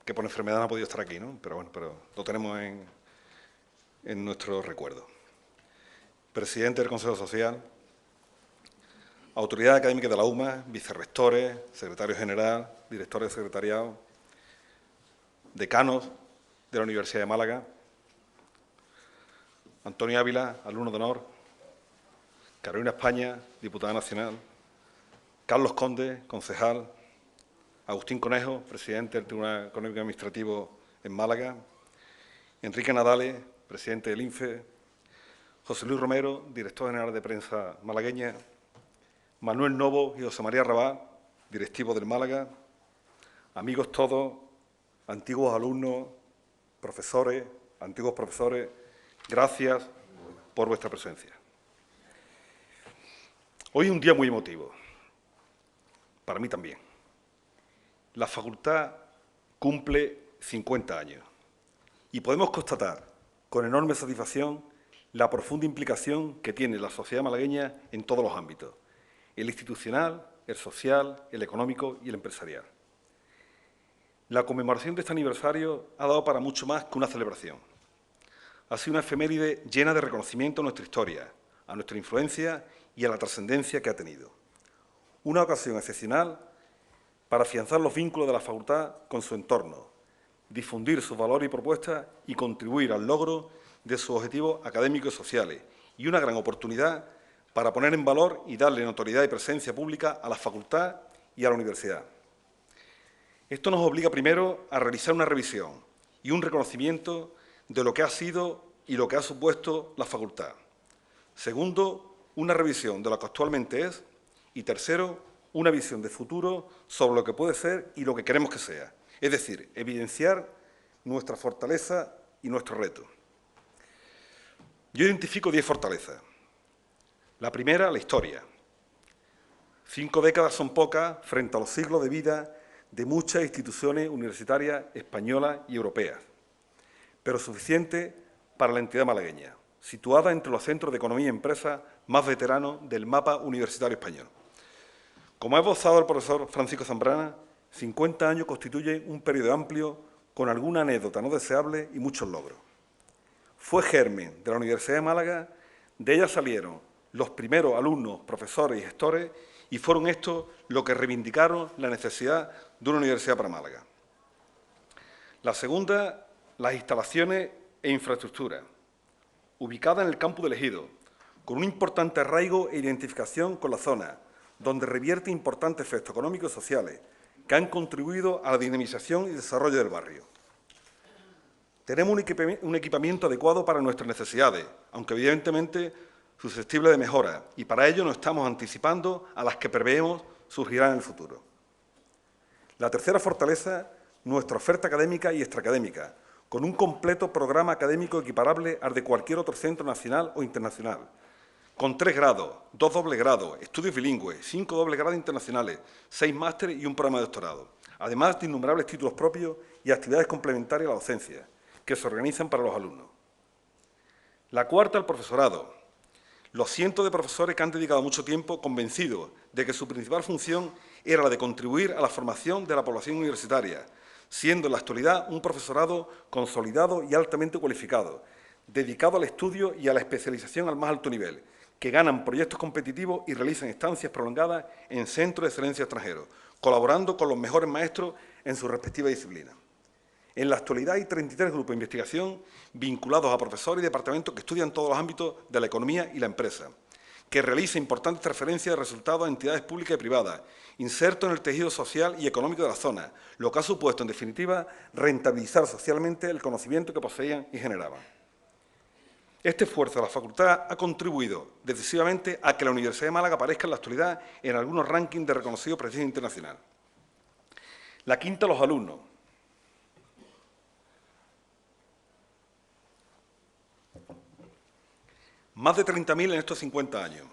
que por enfermedad no ha podido estar aquí, ¿no? Pero bueno, lo tenemos en nuestro recuerdo. Presidente del Consejo Social, autoridad académica de la UMA, vicerrectores, secretario general, directores de secretariado, decanos de la Universidad de Málaga, Antonio Ávila, alumno de honor, Carolina España, diputada nacional, Carlos Conde, concejal, Agustín Conejo, presidente del Tribunal Económico y Administrativo en Málaga, Enrique Nadales, presidente del INFE, José Luis Romero, director general de prensa malagueña, Manuel Novo y José María Rabal, directivos del Málaga, amigos todos, antiguos alumnos, profesores, antiguos profesores, gracias por vuestra presencia. Hoy es un día muy emotivo, para mí también. La facultad cumple 50 años y podemos constatar con enorme satisfacción la profunda implicación que tiene la sociedad malagueña en todos los ámbitos: el institucional, el social, el económico y el empresarial. La conmemoración de este aniversario ha dado para mucho más que una celebración. Ha sido una efeméride llena de reconocimiento a nuestra historia, a nuestra influencia y a la trascendencia que ha tenido. Una ocasión excepcional para afianzar los vínculos de la facultad con su entorno, difundir sus valores y propuestas y contribuir al logro de sus objetivos académicos y sociales, y una gran oportunidad para poner en valor y darle notoriedad y presencia pública a la facultad y a la universidad. Esto nos obliga primero a realizar una revisión y un reconocimiento de lo que ha sido y lo que ha supuesto la facultad. Segundo, una revisión de lo que actualmente es. Y tercero, una visión de futuro sobre lo que puede ser y lo que queremos que sea. Es decir, evidenciar nuestra fortaleza y nuestro reto. Yo identifico 10 fortalezas. La primera, la historia. 5 décadas son pocas frente a los siglos de vida de muchas instituciones universitarias españolas y europeas, pero suficiente para la entidad malagueña, situada entre los centros de economía y empresa más veteranos del mapa universitario español. Como ha esbozado el profesor Francisco Zambrana, 50 años constituyen un periodo amplio con alguna anécdota no deseable y muchos logros. Fue germen de la Universidad de Málaga, de ella salieron los primeros alumnos, profesores y gestores, y fueron estos los que reivindicaron la necesidad de una universidad para Málaga. La segunda, las instalaciones e infraestructura, ubicada en el campus del Ejido, con un importante arraigo e identificación con la zona, donde revierte importantes efectos económicos y sociales que han contribuido a la dinamización y desarrollo del barrio. Tenemos un equipamiento adecuado para nuestras necesidades, aunque evidentemente susceptible de mejora, y para ello nos estamos anticipando a las que preveemos surgirán en el futuro. La tercera fortaleza, nuestra oferta académica y extraacadémica, con un completo programa académico equiparable al de cualquier otro centro nacional o internacional, con 3 grados, 2 dobles grados, estudios bilingües, 5 dobles grados internacionales, 6 másteres y un programa de doctorado, además de innumerables títulos propios y actividades complementarias a la docencia, que se organizan para los alumnos. La cuarta, el profesorado. Los cientos de profesores que han dedicado mucho tiempo convencidos de que su principal función era la de contribuir a la formación de la población universitaria, siendo en la actualidad un profesorado consolidado y altamente cualificado, dedicado al estudio y a la especialización al más alto nivel, que ganan proyectos competitivos y realizan estancias prolongadas en centros de excelencia extranjeros, colaborando con los mejores maestros en su respectiva disciplina. En la actualidad hay 33 grupos de investigación vinculados a profesores y departamentos que estudian todos los ámbitos de la economía y la empresa, que realiza importantes transferencias de resultados a entidades públicas y privadas, insertos en el tejido social y económico de la zona, lo que ha supuesto, en definitiva, rentabilizar socialmente el conocimiento que poseían y generaban. Este esfuerzo de la facultad ha contribuido decisivamente a que la Universidad de Málaga aparezca en la actualidad en algunos rankings de reconocido prestigio internacional. La quinta, los alumnos. Más de 30.000 en estos 50 años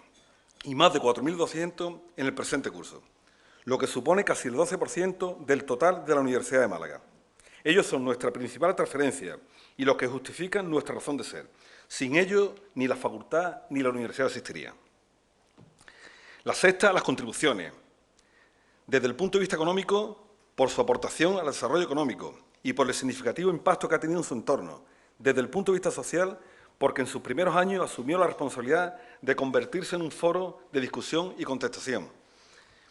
y más de 4.200 en el presente curso, lo que supone casi el 12% del total de la Universidad de Málaga. Ellos son nuestra principal transferencia y los que justifican nuestra razón de ser. Sin ellos, ni la facultad ni la universidad existirían. La sexta, las contribuciones. Desde el punto de vista económico, por su aportación al desarrollo económico y por el significativo impacto que ha tenido en su entorno. Desde el punto de vista social, porque en sus primeros años asumió la responsabilidad de convertirse en un foro de discusión y contestación,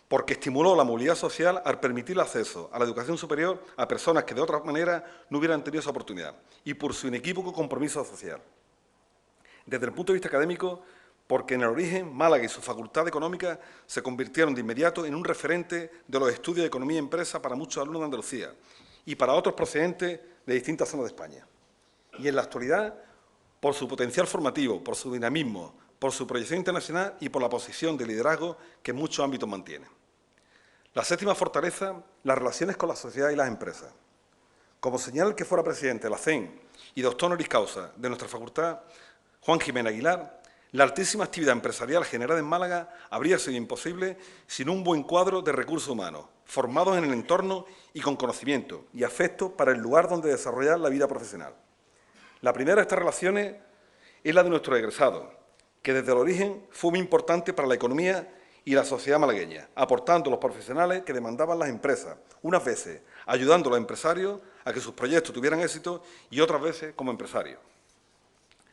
porque estimuló la movilidad social al permitir el acceso a la educación superior a personas que de otra manera no hubieran tenido esa oportunidad, y por su inequívoco compromiso social. Desde el punto de vista académico, porque en el origen Málaga y su facultad económica se convirtieron de inmediato en un referente de los estudios de economía y empresa para muchos alumnos de Andalucía y para otros procedentes de distintas zonas de España. Y en la actualidad, por su potencial formativo, por su dinamismo, por su proyección internacional y por la posición de liderazgo que en muchos ámbitos mantiene. La séptima fortaleza, las relaciones con la sociedad y las empresas. Como señala el que fuera presidente de la CEN y doctor honoris causa de nuestra facultad, Juan Jiménez Aguilar, la altísima actividad empresarial generada en Málaga habría sido imposible sin un buen cuadro de recursos humanos, formados en el entorno y con conocimiento y afecto para el lugar donde desarrollar la vida profesional. La primera de estas relaciones es la de nuestros egresados, que desde el origen fue muy importante para la economía y la sociedad malagueña, aportando los profesionales que demandaban las empresas, unas veces ayudando a los empresarios a que sus proyectos tuvieran éxito y otras veces como empresarios.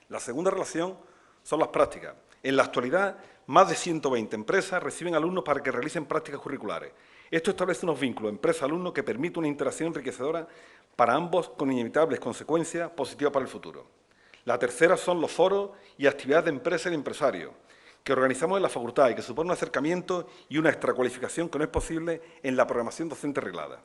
La segunda relación son las prácticas. En la actualidad, más de 120 empresas reciben alumnos para que realicen prácticas curriculares. Esto establece unos vínculos empresa-alumno que permiten una interacción enriquecedora para ambos con inevitables consecuencias positivas para el futuro. La tercera son los foros y actividades de empresa y de empresarios que organizamos en la facultad y que suponen un acercamiento y una extracualificación que no es posible en la programación docente reglada.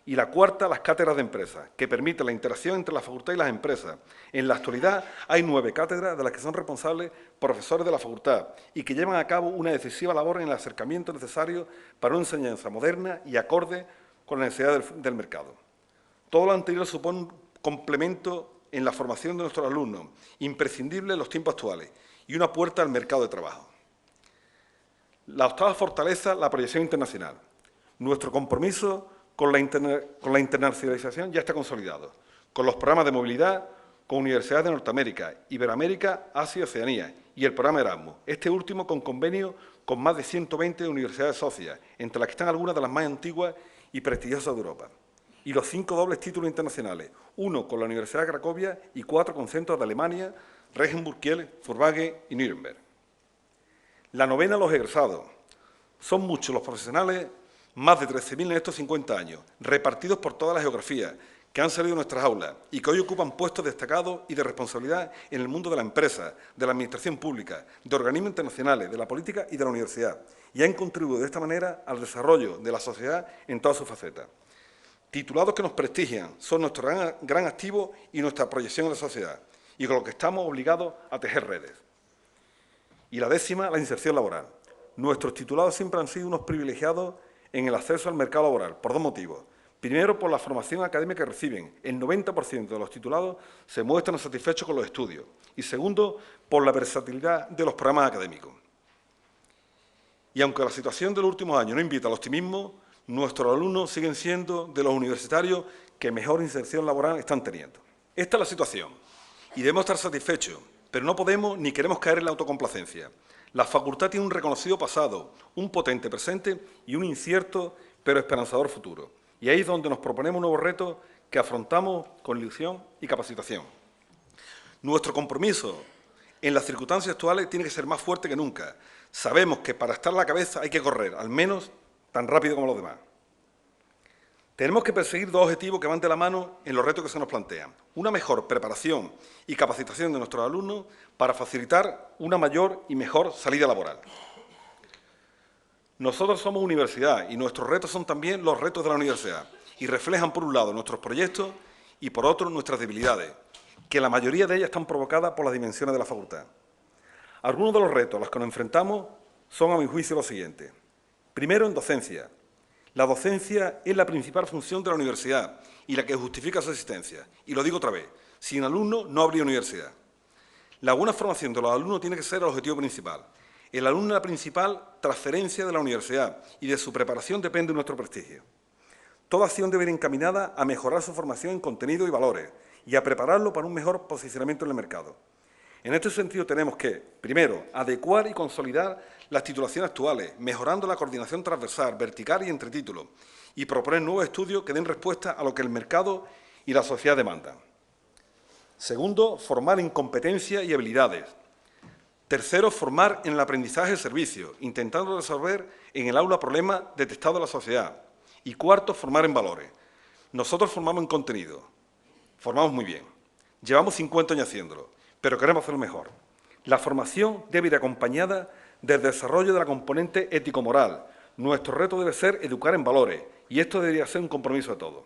Y la cuarta, las cátedras de empresas, que permiten la interacción entre la facultad y las empresas. En la actualidad hay 9 cátedras de las que son responsables profesores de la facultad y que llevan a cabo una decisiva labor en el acercamiento necesario para una enseñanza moderna y acorde con la necesidad del mercado. Todo lo anterior supone un complemento en la formación de nuestros alumnos, imprescindible en los tiempos actuales, y una puerta al mercado de trabajo. La octava fortaleza, la proyección internacional. Nuestro compromiso con la internacionalización ya está consolidado, con los programas de movilidad con universidades de Norteamérica, Iberoamérica, Asia y Oceanía, y el programa Erasmus, este último con convenio con más de 120 universidades socias, entre las que están algunas de las más antiguas y prestigiosas de Europa. Y los 5 dobles títulos internacionales, 1 con la Universidad de Cracovia y 4 con centros de Alemania, Regensburg, Kiel, Furtwangen y Nuremberg. La novena, los egresados. Son muchos los profesionales, más de 13.000 en estos 50 años, repartidos por toda la geografía, que han salido de nuestras aulas y que hoy ocupan puestos destacados y de responsabilidad en el mundo de la empresa, de la administración pública, de organismos internacionales, de la política y de la universidad, y han contribuido de esta manera al desarrollo de la sociedad en todas sus facetas. Titulados que nos prestigian, son nuestro gran activo y nuestra proyección en la sociedad, y con lo que estamos obligados a tejer redes. Y la décima, la inserción laboral. Nuestros titulados siempre han sido unos privilegiados en el acceso al mercado laboral, por 2 motivos. Primero, por la formación académica que reciben. El 90% de los titulados se muestran satisfechos con los estudios. Y segundo, por la versatilidad de los programas académicos. Y aunque la situación de los últimos años no invita al optimismo, nuestros alumnos siguen siendo de los universitarios que mejor inserción laboral están teniendo. Esta es la situación y debemos estar satisfechos, pero no podemos ni queremos caer en la autocomplacencia. La facultad tiene un reconocido pasado, un potente presente y un incierto pero esperanzador futuro. Y ahí es donde nos proponemos nuevos retos que afrontamos con ilusión y capacitación. Nuestro compromiso en las circunstancias actuales tiene que ser más fuerte que nunca. Sabemos que para estar a la cabeza hay que correr, al menos tan rápido como los demás. Tenemos que perseguir dos objetivos que van de la mano en los retos que se nos plantean. Una mejor preparación y capacitación de nuestros alumnos para facilitar una mayor y mejor salida laboral. Nosotros somos universidad y nuestros retos son también los retos de la universidad y reflejan, por un lado, nuestros proyectos y, por otro, nuestras debilidades, que la mayoría de ellas están provocadas por las dimensiones de la facultad. Algunos de los retos a los que nos enfrentamos son, a mi juicio, los siguientes. Primero, en docencia. La docencia es la principal función de la universidad y la que justifica su existencia. Y lo digo otra vez, sin alumnos no habría universidad. La buena formación de los alumnos tiene que ser el objetivo principal. El alumno es la principal transferencia de la universidad y de su preparación depende nuestro prestigio. Toda acción debe ir encaminada a mejorar su formación en contenido y valores y a prepararlo para un mejor posicionamiento en el mercado. En este sentido tenemos que, primero, adecuar y consolidar las titulaciones actuales, mejorando la coordinación transversal, vertical y entre títulos, y proponer nuevos estudios que den respuesta a lo que el mercado y la sociedad demandan. Segundo, formar en competencias y habilidades. Tercero, formar en el aprendizaje de servicio, intentando resolver en el aula problemas detectados en la sociedad. Y cuarto, formar en valores. Nosotros formamos en contenido, formamos muy bien, llevamos 50 años haciéndolo, pero queremos hacerlo mejor. La formación debe ir acompañada del desarrollo de la componente ético-moral. Nuestro reto debe ser educar en valores, y esto debería ser un compromiso de todos.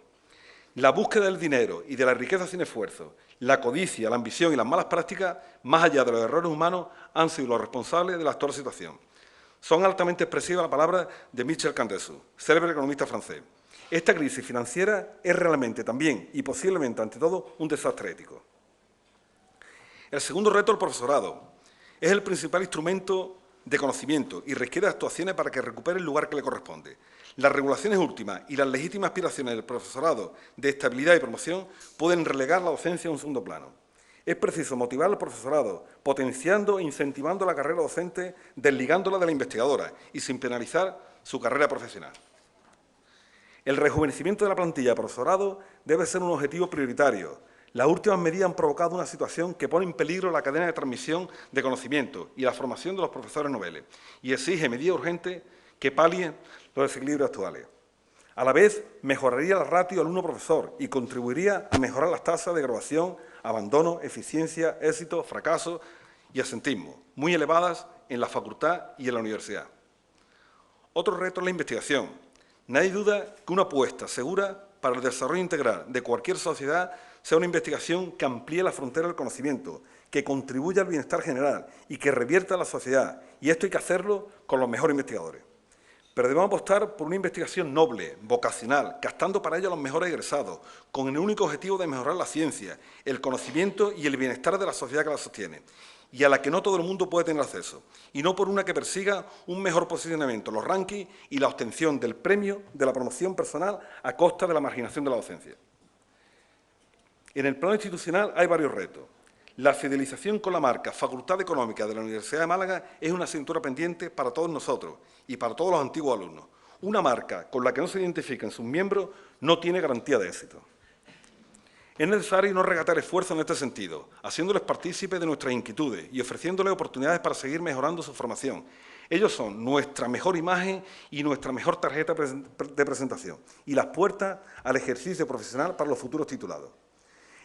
La búsqueda del dinero y de la riqueza sin esfuerzo, la codicia, la ambición y las malas prácticas, más allá de los errores humanos, han sido los responsables de la actual situación. Son altamente expresivas las palabras de Michel Candesu, célebre economista francés. Esta crisis financiera es realmente también, y posiblemente ante todo, un desastre ético. El segundo reto, el profesorado, es el principal instrumento de conocimiento y requiere actuaciones para que recupere el lugar que le corresponde. Las regulaciones últimas y las legítimas aspiraciones del profesorado de estabilidad y promoción pueden relegar la docencia a un segundo plano. Es preciso motivar al profesorado, potenciando e incentivando la carrera docente, desligándola de la investigadora y sin penalizar su carrera profesional. El rejuvenecimiento de la plantilla de profesorado debe ser un objetivo prioritario. Las últimas medidas han provocado una situación que pone en peligro la cadena de transmisión de conocimiento y la formación de los profesores noveles y exige medidas urgentes que palien los desequilibrios actuales. A la vez, mejoraría la ratio alumno-profesor y contribuiría a mejorar las tasas de graduación, abandono, eficiencia, éxito, fracaso y asentismo, muy elevadas en la facultad y en la universidad. Otro reto es la investigación. Nadie duda que una apuesta segura para el desarrollo integral de cualquier sociedad sea una investigación que amplíe la frontera del conocimiento, que contribuya al bienestar general y que revierta a la sociedad. Y esto hay que hacerlo con los mejores investigadores. Pero debemos apostar por una investigación noble, vocacional, captando para ello a los mejores egresados, con el único objetivo de mejorar la ciencia, el conocimiento y el bienestar de la sociedad que la sostiene, y a la que no todo el mundo puede tener acceso, y no por una que persiga un mejor posicionamiento en los rankings y la obtención del premio de la promoción personal a costa de la marginación de la docencia. En el plano institucional hay varios retos. La fidelización con la marca Facultad Económica de la Universidad de Málaga es una asignatura pendiente para todos nosotros y para todos los antiguos alumnos. Una marca con la que no se identifiquen sus miembros no tiene garantía de éxito. Es necesario no regatear esfuerzos en este sentido, haciéndoles partícipes de nuestras inquietudes y ofreciéndoles oportunidades para seguir mejorando su formación. Ellos son nuestra mejor imagen y nuestra mejor tarjeta de presentación y las puertas al ejercicio profesional para los futuros titulados.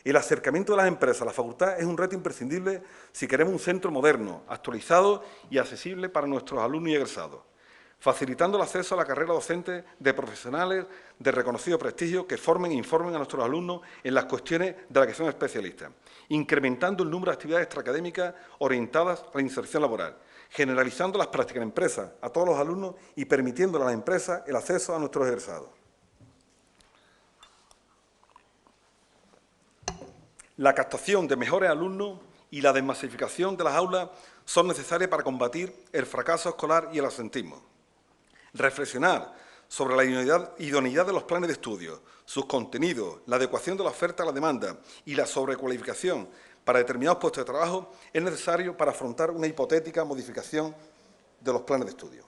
El acercamiento de las empresas a la facultad es un reto imprescindible si queremos un centro moderno, actualizado y accesible para nuestros alumnos y egresados, facilitando el acceso a la carrera docente de profesionales de reconocido prestigio que formen e informen a nuestros alumnos en las cuestiones de las que son especialistas, incrementando el número de actividades extraacadémicas orientadas a la inserción laboral, generalizando las prácticas en empresas a todos los alumnos y permitiendo a las empresas el acceso a nuestros egresados. La captación de mejores alumnos y la desmasificación de las aulas son necesarias para combatir el fracaso escolar y el absentismo. Reflexionar sobre la idoneidad de los planes de estudio, sus contenidos, la adecuación de la oferta a la demanda y la sobrecualificación para determinados puestos de trabajo es necesario para afrontar una hipotética modificación de los planes de estudio.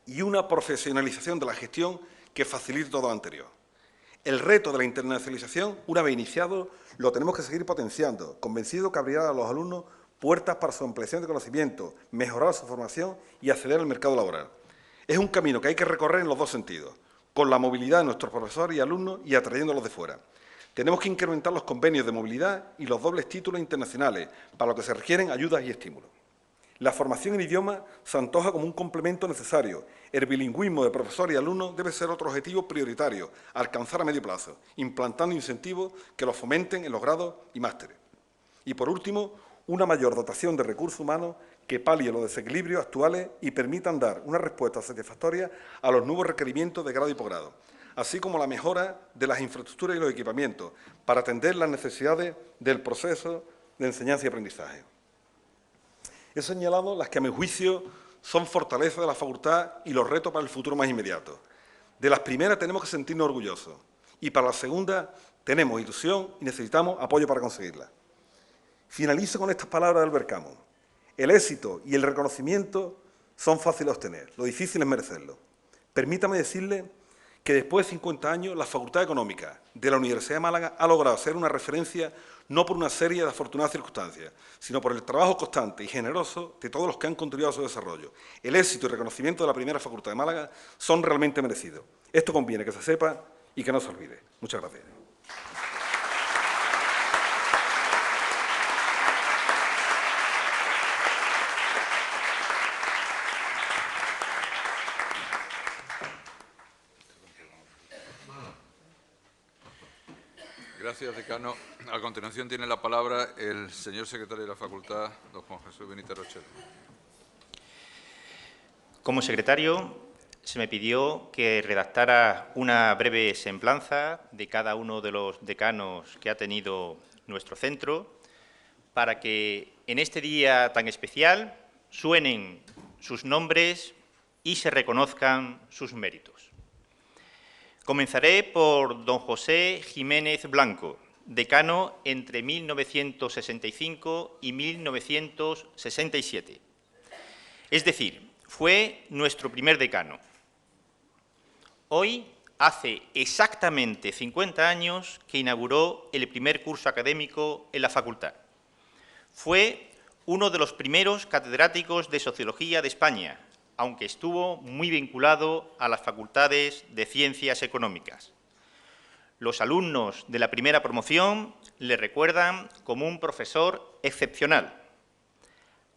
Y una profesionalización de la gestión que facilite todo lo anterior. El reto de la internacionalización, una vez iniciado, lo tenemos que seguir potenciando, convencido que abrirá a los alumnos puertas para su ampliación de conocimiento, mejorar su formación y acceder al mercado laboral. Es un camino que hay que recorrer en los dos sentidos, con la movilidad de nuestros profesores y alumnos y atrayéndolos de fuera. Tenemos que incrementar los convenios de movilidad y los dobles títulos internacionales, para lo que se requieren ayudas y estímulos. La formación en idioma se antoja como un complemento necesario. El bilingüismo de profesores y alumnos debe ser otro objetivo prioritario, a alcanzar a medio plazo, implantando incentivos que los fomenten en los grados y másteres. Y, por último, una mayor dotación de recursos humanos que palie los desequilibrios actuales y permitan dar una respuesta satisfactoria a los nuevos requerimientos de grado y posgrado, así como la mejora de las infraestructuras y los equipamientos para atender las necesidades del proceso de enseñanza y aprendizaje. He señalado las que, a mi juicio, son fortalezas de la facultad y los retos para el futuro más inmediato. De las primeras tenemos que sentirnos orgullosos y para las segundas tenemos ilusión y necesitamos apoyo para conseguirlas. Finalizo con estas palabras de Albert Camus. El éxito y el reconocimiento son fáciles de obtener, lo difícil es merecerlo. Permítame decirle que después de 50 años la Facultad Económica de la Universidad de Málaga ha logrado ser una referencia no por una serie de afortunadas circunstancias, sino por el trabajo constante y generoso de todos los que han contribuido a su desarrollo. El éxito y reconocimiento de la primera Facultad de Málaga son realmente merecidos. Esto conviene que se sepa y que no se olvide. Muchas gracias. Gracias, decano. A continuación tiene la palabra el señor secretario de la Facultad, don Juan Jesús Benítez Rochel. Como secretario, se me pidió que redactara una breve semblanza de cada uno de los decanos que ha tenido nuestro centro, para que en este día tan especial suenen sus nombres y se reconozcan sus méritos. Comenzaré por don José Jiménez Blanco, decano entre 1965 y 1967. Es decir, fue nuestro primer decano. Hoy hace exactamente 50 años que inauguró el primer curso académico en la facultad. Fue uno de los primeros catedráticos de Sociología de España, aunque estuvo muy vinculado a las facultades de Ciencias Económicas. Los alumnos de la primera promoción le recuerdan como un profesor excepcional.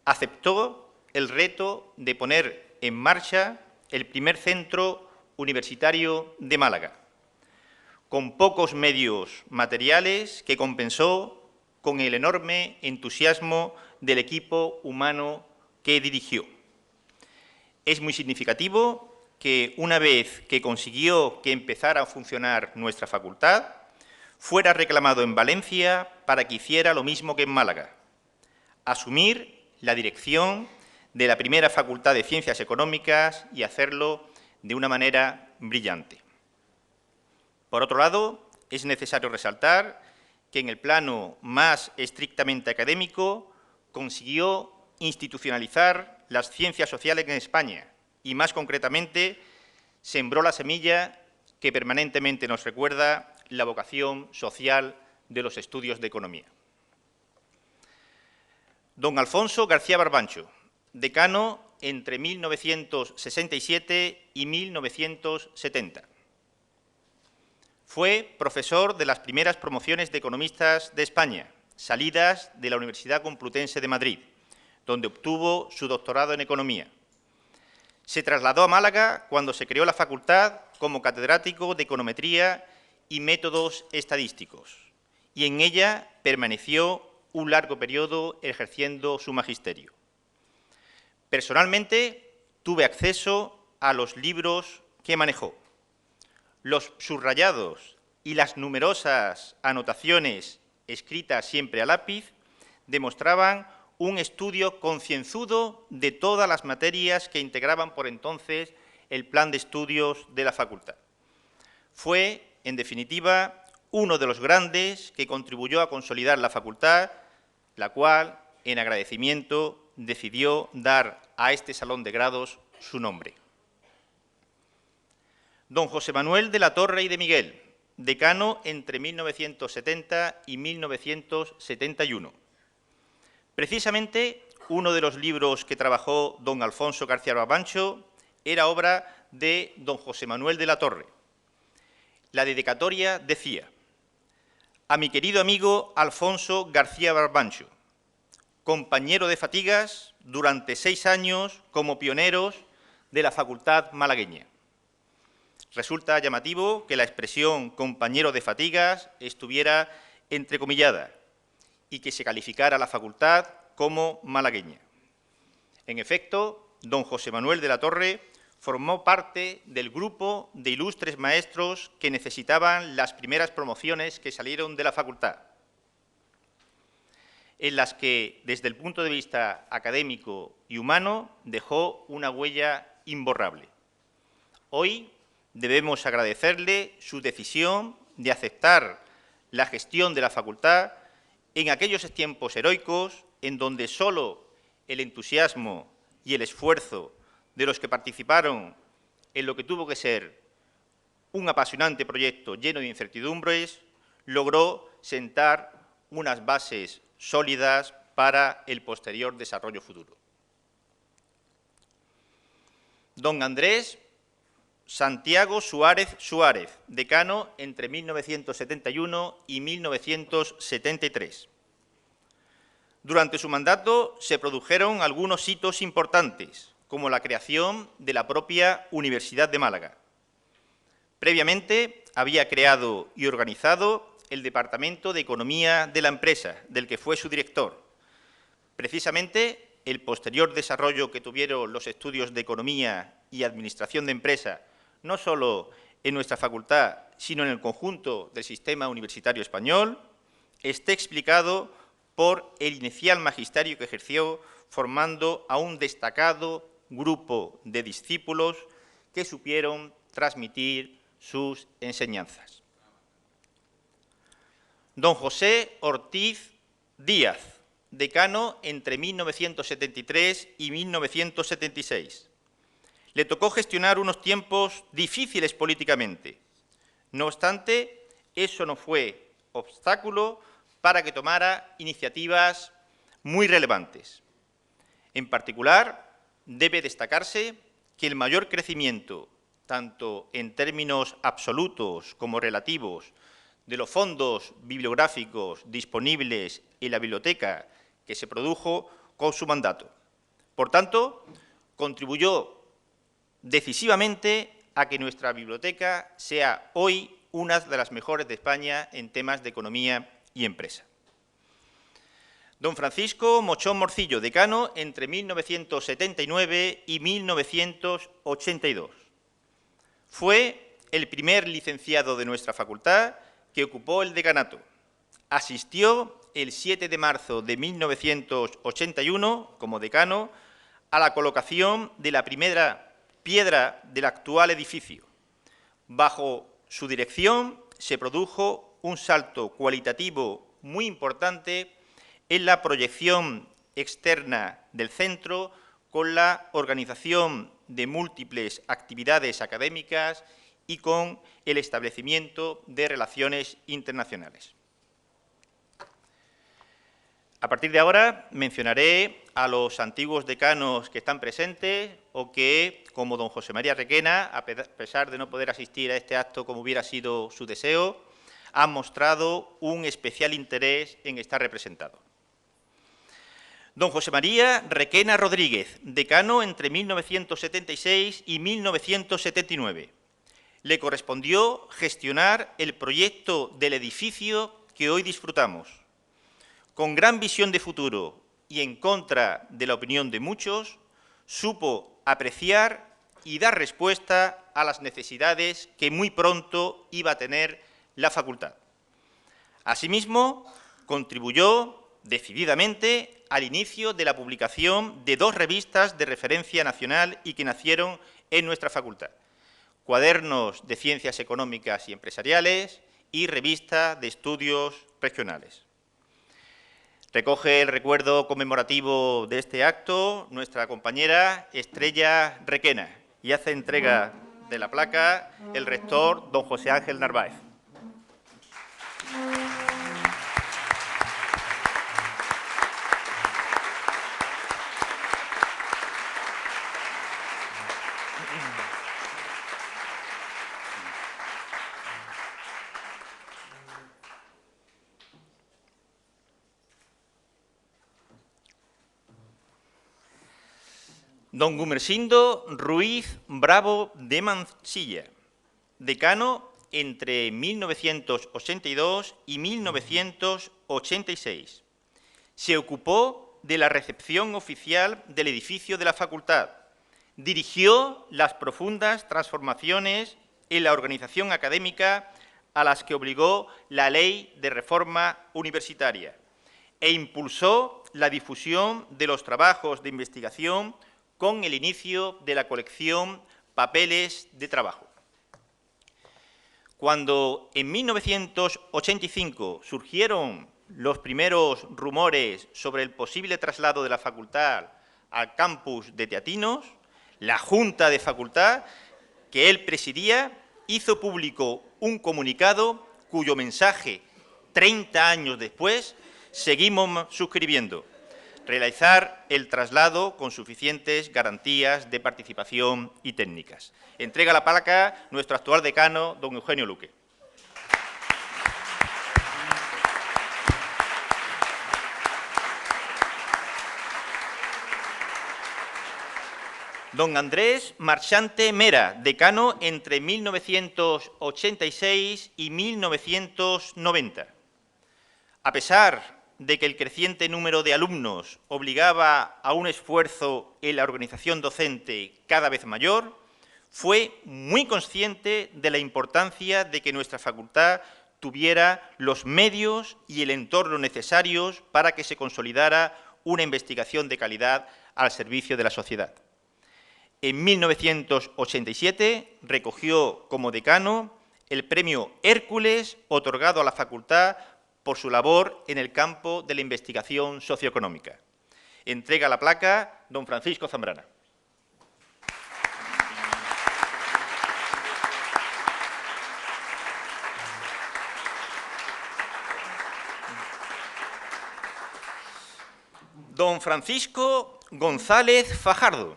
Aceptó el reto de poner en marcha el primer centro universitario de Málaga, con pocos medios materiales que compensó con el enorme entusiasmo del equipo humano que dirigió. Es muy significativo que una vez que consiguió que empezara a funcionar nuestra facultad, fuera reclamado en Valencia para que hiciera lo mismo que en Málaga, asumir la dirección de la primera Facultad de Ciencias Económicas y hacerlo de una manera brillante. Por otro lado, es necesario resaltar que en el plano más estrictamente académico consiguió institucionalizar las ciencias sociales en España y, más concretamente, sembró la semilla que permanentemente nos recuerda la vocación social de los estudios de economía. Don Alfonso García Barbancho, decano entre 1967 y 1970. Fue profesor de las primeras promociones de economistas de España, salidas de la Universidad Complutense de Madrid, donde obtuvo su doctorado en Economía. Se trasladó a Málaga cuando se creó la facultad como catedrático de Econometría y Métodos Estadísticos, y en ella permaneció un largo periodo ejerciendo su magisterio. Personalmente, tuve acceso a los libros que manejó. Los subrayados y las numerosas anotaciones escritas siempre a lápiz demostraban un estudio concienzudo de todas las materias que integraban por entonces el plan de estudios de la facultad. Fue, en definitiva, uno de los grandes que contribuyó a consolidar la facultad, la cual, en agradecimiento, decidió dar a este salón de grados su nombre. Don José Manuel de la Torre y de Miguel, decano entre 1970 y 1971. Precisamente, uno de los libros que trabajó don Alfonso García Barbancho era obra de don José Manuel de la Torre, La dedicatoria decía: a mi querido amigo Alfonso García Barbancho, compañero de fatigas durante 6 años como pioneros de la Facultad malagueña. Resulta llamativo que la expresión compañero de fatigas estuviera entrecomillada y que se calificara la facultad como malagueña. En efecto, don José Manuel de la Torre formó parte del grupo de ilustres maestros que necesitaban las primeras promociones que salieron de la facultad, en las que, desde el punto de vista académico y humano, dejó una huella imborrable. Hoy debemos agradecerle su decisión de aceptar la gestión de la facultad en aquellos tiempos heroicos en donde solo el entusiasmo y el esfuerzo de los que participaron en lo que tuvo que ser un apasionante proyecto lleno de incertidumbres, logró sentar unas bases sólidas para el posterior desarrollo futuro. Don Andrés Santiago Suárez Suárez, decano entre 1971 y 1973. Durante su mandato se produjeron algunos hitos importantes, como la creación de la propia Universidad de Málaga. Previamente había creado y organizado el Departamento de Economía de la empresa, del que fue su director. Precisamente, el posterior desarrollo que tuvieron los estudios de Economía y Administración de Empresa, no solo en nuestra facultad, sino en el conjunto del sistema universitario español, está explicado por el inicial magisterio que ejerció, formando a un destacado grupo de discípulos que supieron transmitir sus enseñanzas. Don José Ortiz Díaz, decano entre 1973 y 1976. Le tocó gestionar unos tiempos difíciles políticamente. No obstante, eso no fue obstáculo para que tomara iniciativas muy relevantes. En particular, debe destacarse que el mayor crecimiento, tanto en términos absolutos como relativos, de los fondos bibliográficos disponibles en la biblioteca que se produjo con su mandato. Por tanto, contribuyó decisivamente a que nuestra biblioteca sea hoy una de las mejores de España en temas de economía y empresa. Don Francisco Mochón Morcillo, decano entre 1979 y 1982. Fue el primer licenciado de nuestra facultad que ocupó el decanato. Asistió el 7 de marzo de 1981, como decano, a la colocación de la primera piedra del actual edificio. Bajo su dirección se produjo un salto cualitativo muy importante en la proyección externa del centro, con la organización de múltiples actividades académicas y con el establecimiento de relaciones internacionales. A partir de ahora mencionaré a los antiguos decanos que están presentes o que, como don José María Requena, a pesar de no poder asistir a este acto como hubiera sido su deseo, han mostrado un especial interés en estar representados. Don José María Requena Rodríguez, decano entre 1976 y 1979. Le correspondió gestionar el proyecto del edificio que hoy disfrutamos. Con gran visión de futuro y en contra de la opinión de muchos, supo apreciar y dar respuesta a las necesidades que muy pronto iba a tener la facultad. Asimismo, contribuyó decididamente al inicio de la publicación de 2 revistas de referencia nacional y que nacieron en nuestra facultad: Cuadernos de Ciencias Económicas y Empresariales y Revista de Estudios Regionales. Recoge el recuerdo conmemorativo de este acto nuestra compañera Estrella Requena y hace entrega de la placa el rector don José Ángel Narváez. Don Gumersindo Ruiz Bravo de Mansilla, decano entre 1982 y 1986. Se ocupó de la recepción oficial del edificio de la Facultad. Dirigió las profundas transformaciones en la organización académica a las que obligó la Ley de Reforma Universitaria e impulsó la difusión de los trabajos de investigación con el inicio de la colección Papeles de Trabajo. Cuando en 1985 surgieron los primeros rumores sobre el posible traslado de la facultad al campus de Teatinos, la Junta de Facultad, que él presidía, hizo público un comunicado cuyo mensaje, 30 años después, seguimos suscribiendo: realizar el traslado con suficientes garantías de participación y técnicas. Entrega la placa nuestro actual decano, don Eugenio Luque. Don Andrés Marchante Mera, decano entre 1986 y 1990. A pesar de que el creciente número de alumnos obligaba a un esfuerzo en la organización docente cada vez mayor, fue muy consciente de la importancia de que nuestra facultad tuviera los medios y el entorno necesarios para que se consolidara una investigación de calidad al servicio de la sociedad. En 1987 recogió como decano el premio Hércules otorgado a la facultad por su labor en el campo de la investigación socioeconómica. Entrega la placa don Francisco Zambrana. Don Francisco González Fajardo,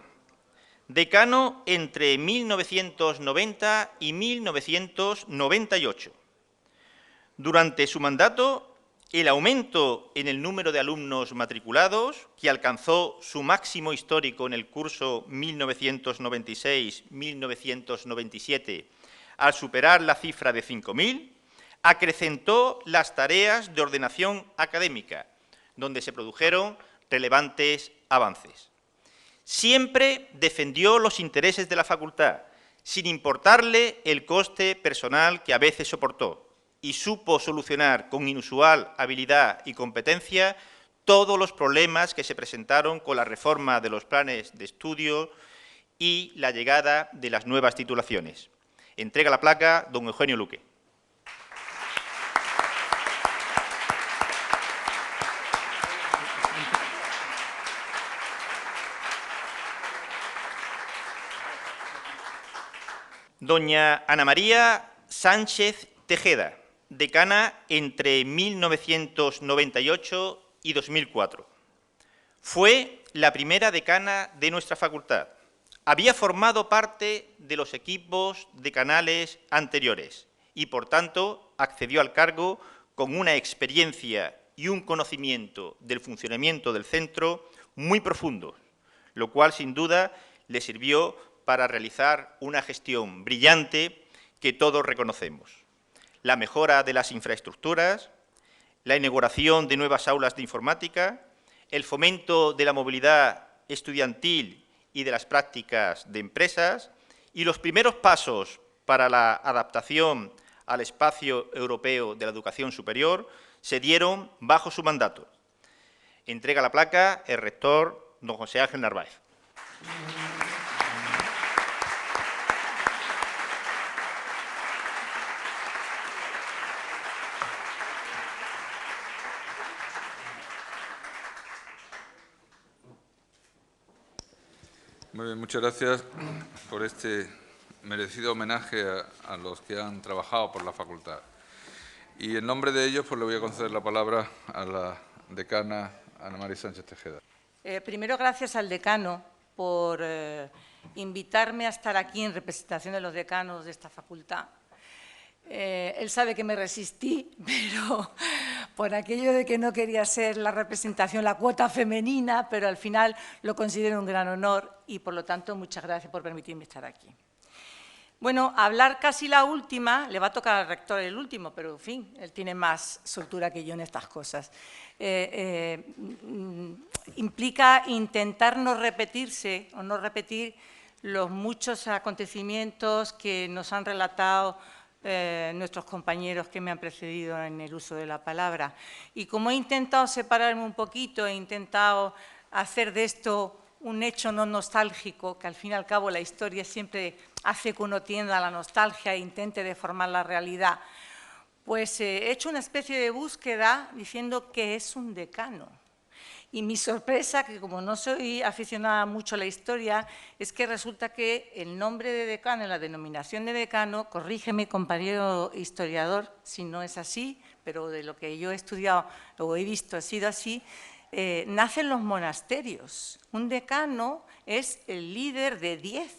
decano entre 1990 y 1998. Durante su mandato, el aumento en el número de alumnos matriculados, que alcanzó su máximo histórico en el curso 1996-1997, al superar la cifra de 5.000, acrecentó las tareas de ordenación académica, donde se produjeron relevantes avances. Siempre defendió los intereses de la facultad, sin importarle el coste personal que a veces soportó, y supo solucionar con inusual habilidad y competencia todos los problemas que se presentaron con la reforma de los planes de estudio y la llegada de las nuevas titulaciones. Entrega la placa don Eugenio Luque. Doña Ana María Sánchez Tejeda, decana entre 1998 y 2004. Fue la primera decana de nuestra facultad. Había formado parte de los equipos decanales anteriores y, por tanto, accedió al cargo con una experiencia y un conocimiento del funcionamiento del centro muy profundos, lo cual, sin duda, le sirvió para realizar una gestión brillante que todos reconocemos. La mejora de las infraestructuras, la inauguración de nuevas aulas de informática, el fomento de la movilidad estudiantil y de las prácticas de empresas y los primeros pasos para la adaptación al espacio europeo de la educación superior se dieron bajo su mandato. Entrega la placa el rector don José Ángel Narváez. Muy bien, muchas gracias por este merecido homenaje a los que han trabajado por la facultad. Y en nombre de ellos, pues le voy a conceder la palabra a la decana Ana María Sánchez Tejeda. Primero, gracias al decano por invitarme a estar aquí en representación de los decanos de esta facultad. Él sabe que me resistí, pero por aquello de que no quería ser la representación, la cuota femenina, pero al final lo considero un gran honor y, por lo tanto, muchas gracias por permitirme estar aquí. Bueno, hablar casi la última, le va a tocar al rector el último, pero, en fin, él tiene más soltura que yo en estas cosas. Implica intentar no repetirse o no repetir los muchos acontecimientos que nos han relatado nuestros compañeros que me han precedido en el uso de la palabra. Y como he intentado separarme un poquito, he intentado hacer de esto un hecho no nostálgico, que al fin y al cabo la historia siempre hace que uno tienda a la nostalgia e intente deformar la realidad, pues he hecho una especie de búsqueda diciendo qué es un decano. Y mi sorpresa, que como no soy aficionada mucho a la historia, es que resulta que el nombre de decano, la denominación de decano, corrígeme, compañero historiador, si no es así, pero de lo que yo he estudiado o he visto ha sido así, nace en los monasterios. Un decano es el líder de 10,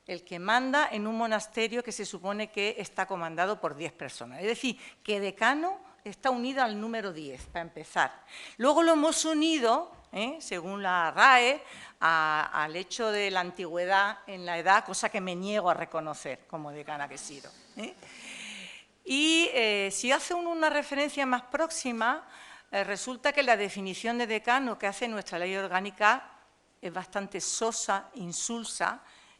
el que manda en un monasterio que se supone que está comandado por 10 personas. Es decir, que decano está unido al número 10, para empezar. Luego lo hemos unido, según la RAE, al hecho de la antigüedad en la edad, cosa que me niego a reconocer como decana que he sido. Y si hace uno una referencia más próxima, resulta que la definición de decano que hace nuestra ley orgánica es bastante sosa, insulsa,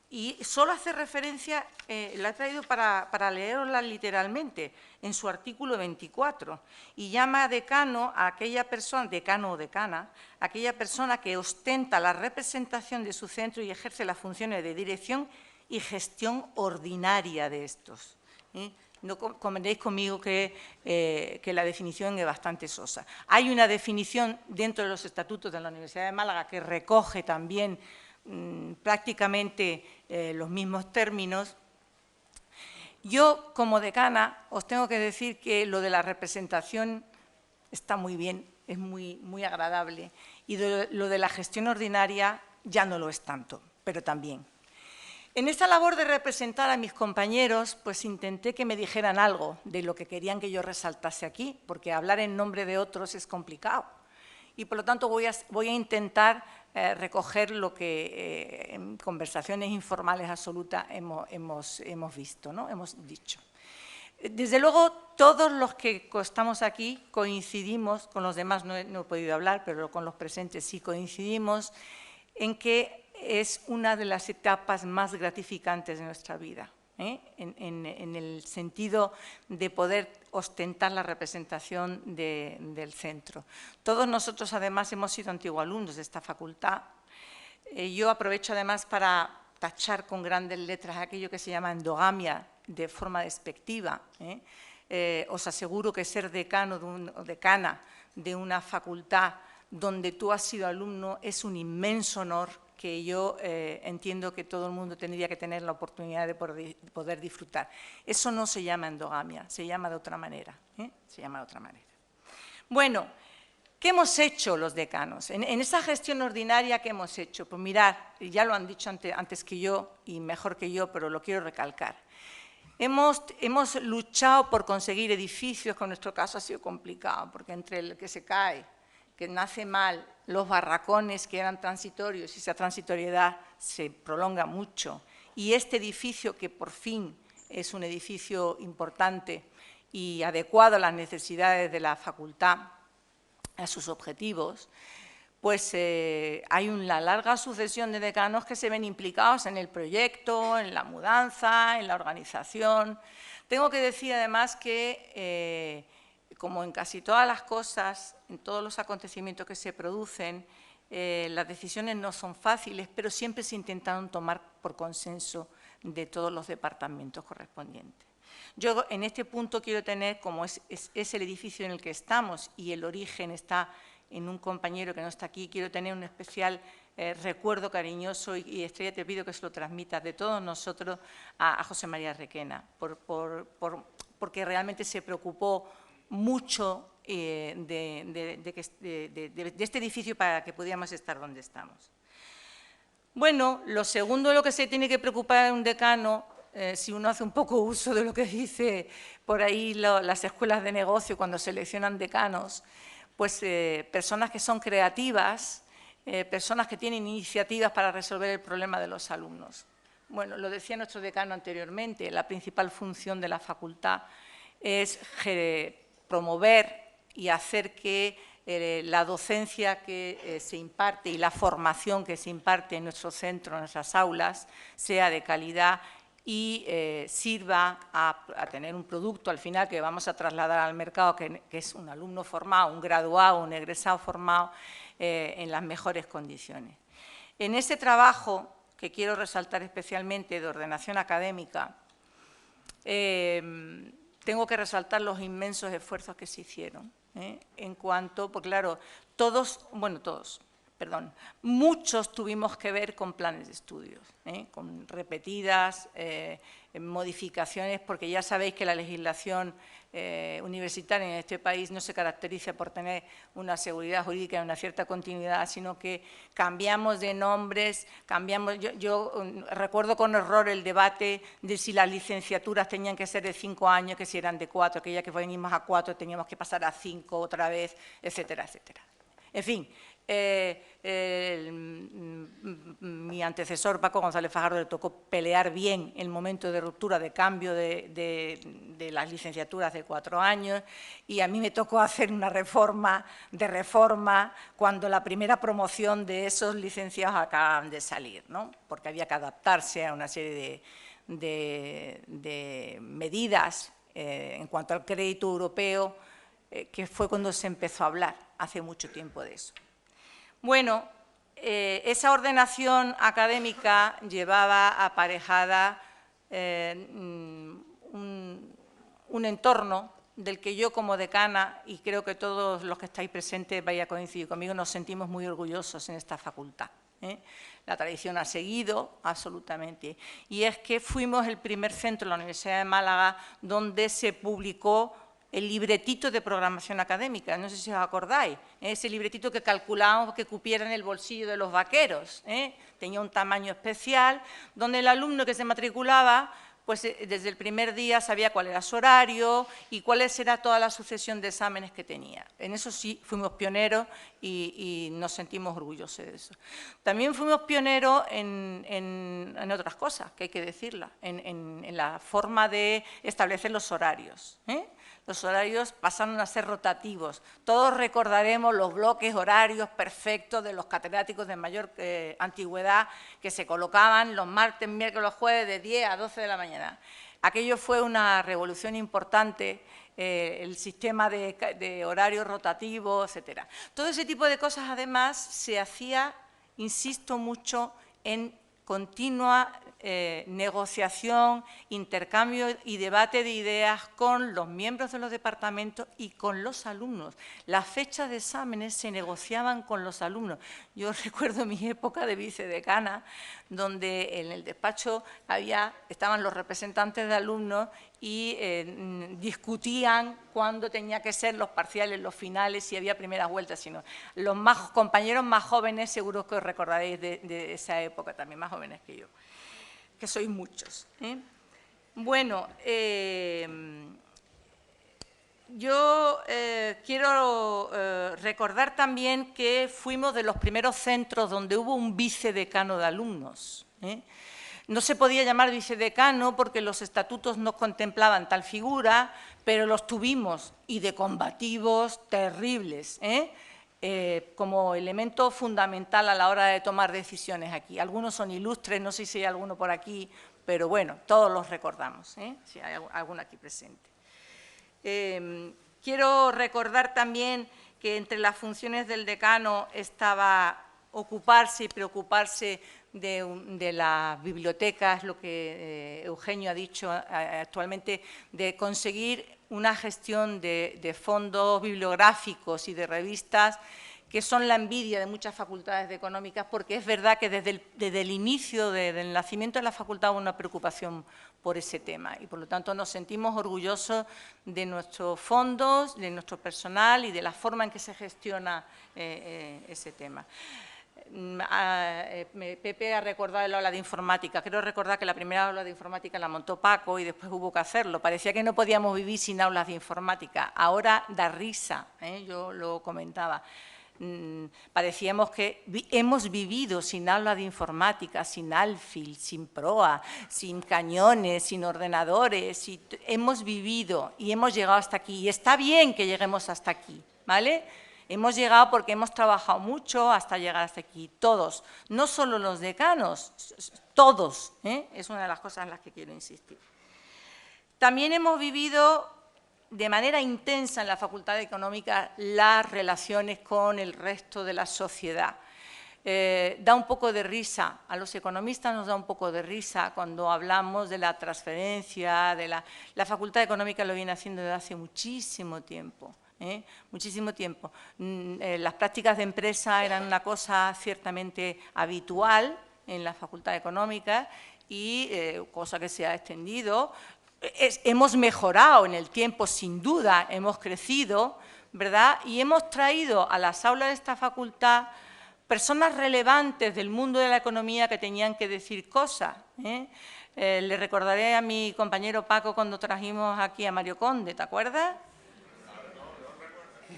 y solo hace referencia, la he traído para leerla literalmente, en su artículo 24, y llama decano a aquella persona, decano o decana, a aquella persona que ostenta la representación de su centro y ejerce las funciones de dirección y gestión ordinaria de estos. No convendréis conmigo que la definición es bastante sosa. Hay una definición dentro de los estatutos de la Universidad de Málaga que recoge también prácticamente los mismos términos. Yo, como decana, os tengo que decir que lo de la representación está muy bien, es muy agradable, y lo de la gestión ordinaria ya no lo es tanto, pero también. En esta labor de representar a mis compañeros, pues intenté que me dijeran algo de lo que querían que yo resaltase aquí, porque hablar en nombre de otros es complicado. Y, por lo tanto, voy a intentar recoger lo que en conversaciones informales absolutas hemos visto, ¿no? Hemos dicho. Desde luego, todos los que estamos aquí coincidimos, con los demás no he podido hablar, pero con los presentes sí coincidimos, en que es una de las etapas más gratificantes de nuestra vida, en el sentido de poder ostentar la representación del centro. Todos nosotros, además, hemos sido antiguos de esta facultad. Yo aprovecho, además, para tachar con grandes letras aquello que se llama endogamia de forma despectiva. Os aseguro que ser decano o decana de una facultad donde tú has sido alumno es un inmenso honor que yo entiendo que todo el mundo tendría que tener la oportunidad de poder disfrutar. Eso no se llama endogamia, se llama de otra manera. Se llama de otra manera. Bueno, ¿qué hemos hecho los decanos? En esa gestión ordinaria, ¿qué hemos hecho? Pues mirad, ya lo han dicho antes que yo y mejor que yo, pero lo quiero recalcar. Hemos luchado por conseguir edificios, que en nuestro caso ha sido complicado, porque entre el que se cae, que nace mal, los barracones que eran transitorios y esa transitoriedad se prolonga mucho, y este edificio que por fin es un edificio importante y adecuado a las necesidades de la facultad, a sus objetivos, pues hay una larga sucesión de decanos que se ven implicados en el proyecto, en la mudanza, en la organización. Tengo que decir además que como en casi todas las cosas, en todos los acontecimientos que se producen, las decisiones no son fáciles, pero siempre se intentaron tomar por consenso de todos los departamentos correspondientes. Yo en este punto quiero tener, como es el edificio en el que estamos y el origen está en un compañero que no está aquí, quiero tener un especial recuerdo cariñoso y Estrella, te pido que se lo transmitas de todos nosotros a José María Requena, porque realmente se preocupó mucho de este edificio para que pudiéramos estar donde estamos. Bueno, lo segundo de lo que se tiene que preocupar un decano si uno hace un poco uso de lo que dice por ahí las escuelas de negocio cuando seleccionan decanos, pues personas que son creativas, personas que tienen iniciativas para resolver el problema de los alumnos. Bueno, lo decía nuestro decano anteriormente, la principal función de la facultad es promover y hacer que la docencia que se imparte y la formación que se imparte en nuestro centro, en nuestras aulas, sea de calidad y sirva a tener un producto al final que vamos a trasladar al mercado, que es un alumno formado, un graduado, un egresado formado en las mejores condiciones. En ese trabajo, que quiero resaltar especialmente de ordenación académica, tengo que resaltar los inmensos esfuerzos que se hicieron, en cuanto, porque claro, muchos tuvimos que ver con planes de estudios, con repetidas modificaciones, porque ya sabéis que la legislación universitaria en este país no se caracteriza por tener una seguridad jurídica y una cierta continuidad, sino que cambiamos de nombres, yo recuerdo con horror el debate de si las licenciaturas tenían que ser de 5 años, que si eran de 4, que ya que venimos a 4 teníamos que pasar a 5 otra vez, etcétera, etcétera. En fin, mi antecesor Paco González Fajardo le tocó pelear bien el momento de ruptura, de cambio de las licenciaturas de 4 años, y a mí me tocó hacer una reforma cuando la primera promoción de esos licenciados acaban de salir, ¿no? Porque había que adaptarse a una serie de medidas en cuanto al crédito europeo, que fue cuando se empezó a hablar hace mucho tiempo de eso. Bueno, esa ordenación académica llevaba aparejada un entorno del que yo como decana, y creo que todos los que estáis presentes vais a coincidir conmigo, nos sentimos muy orgullosos en esta facultad. La tradición ha seguido absolutamente, y es que fuimos el primer centro en la Universidad de Málaga donde se publicó el libretito de programación académica, no sé si os acordáis, ese libretito que calculábamos que cupiera en el bolsillo de los vaqueros, tenía un tamaño especial, donde el alumno que se matriculaba, pues desde el primer día sabía cuál era su horario y cuál era toda la sucesión de exámenes que tenía. En eso sí fuimos pioneros y nos sentimos orgullosos de eso. También fuimos pioneros en otras cosas, que hay que decirla, en la forma de establecer los horarios. Los horarios pasaron a ser rotativos. Todos recordaremos los bloques horarios perfectos de los catedráticos de mayor antigüedad que se colocaban los martes, miércoles, jueves de 10 a 12 de la mañana. Aquello fue una revolución importante, el sistema de horarios rotativos, etcétera. Todo ese tipo de cosas, además, se hacía, insisto mucho, en continua negociación, intercambio y debate de ideas con los miembros de los departamentos y con los alumnos. Las fechas de exámenes se negociaban con los alumnos. Yo recuerdo mi época de vicedecana, donde en el despacho estaban los representantes de alumnos y discutían cuándo tenía que ser los parciales, los finales, si había primeras vueltas, sino los compañeros más jóvenes, seguro que os recordaréis de esa época, también más jóvenes que yo, que sois muchos. Bueno, yo quiero recordar también que fuimos de los primeros centros donde hubo un vicedecano de alumnos. No se podía llamar vicedecano porque los estatutos no contemplaban tal figura, pero los tuvimos, y de combativos terribles, como elemento fundamental a la hora de tomar decisiones aquí. Algunos son ilustres, no sé si hay alguno por aquí, pero bueno, todos los recordamos, si hay alguno aquí presente. Quiero recordar también que entre las funciones del decano estaba ocuparse y preocuparse de las bibliotecas, lo que Eugenio ha dicho actualmente, de conseguir una gestión de fondos bibliográficos y de revistas que son la envidia de muchas facultades de económicas, porque es verdad que desde el inicio del nacimiento de la facultad hubo una preocupación por ese tema y por lo tanto nos sentimos orgullosos de nuestros fondos, de nuestro personal y de la forma en que se gestiona ese tema. Pepe ha recordado el aula de informática. Quiero recordar que la primera aula de informática la montó Paco y después hubo que hacerlo. Parecía que no podíamos vivir sin aulas de informática. Ahora da risa, yo lo comentaba. Parecíamos que hemos vivido sin aulas de informática, sin Alfil, sin proa, sin cañones, sin ordenadores. Hemos vivido y hemos llegado hasta aquí. Y está bien que lleguemos hasta aquí, ¿vale? Hemos llegado porque hemos trabajado mucho hasta llegar hasta aquí, todos, no solo los decanos, todos, es una de las cosas en las que quiero insistir. También hemos vivido de manera intensa en la Facultad de Económicas las relaciones con el resto de la sociedad. Da un poco de risa, a los economistas nos da un poco de risa cuando hablamos de la transferencia, la Facultad de Económicas lo viene haciendo desde hace muchísimo tiempo. Muchísimo tiempo. Las prácticas de empresa eran una cosa ciertamente habitual en la Facultad de Económicas y cosa que se ha extendido. Hemos mejorado en el tiempo, sin duda, hemos crecido, ¿verdad? Y hemos traído a las aulas de esta facultad personas relevantes del mundo de la economía que tenían que decir cosas. Le recordaré a mi compañero Paco cuando trajimos aquí a Mario Conde, ¿te acuerdas?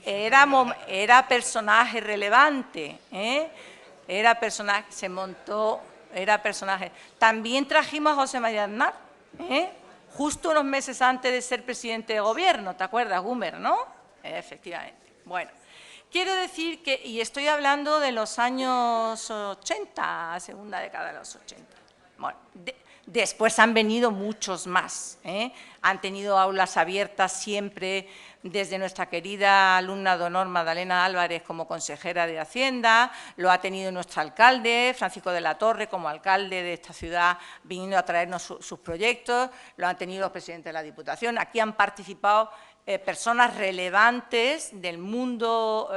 Era personaje relevante, era personaje, se montó, era personaje. También trajimos a José María Aznar, justo unos meses antes de ser presidente de gobierno, ¿te acuerdas, Gumer, no? Efectivamente. Bueno, quiero decir que, y estoy hablando de los años 80, segunda década de los 80. Bueno, después han venido muchos más, han tenido aulas abiertas siempre desde nuestra querida alumna de honor Magdalena Álvarez como consejera de Hacienda, lo ha tenido nuestro alcalde, Francisco de la Torre, como alcalde de esta ciudad, viniendo a traernos sus proyectos, lo han tenido los presidentes de la Diputación. Aquí han participado personas relevantes del mundo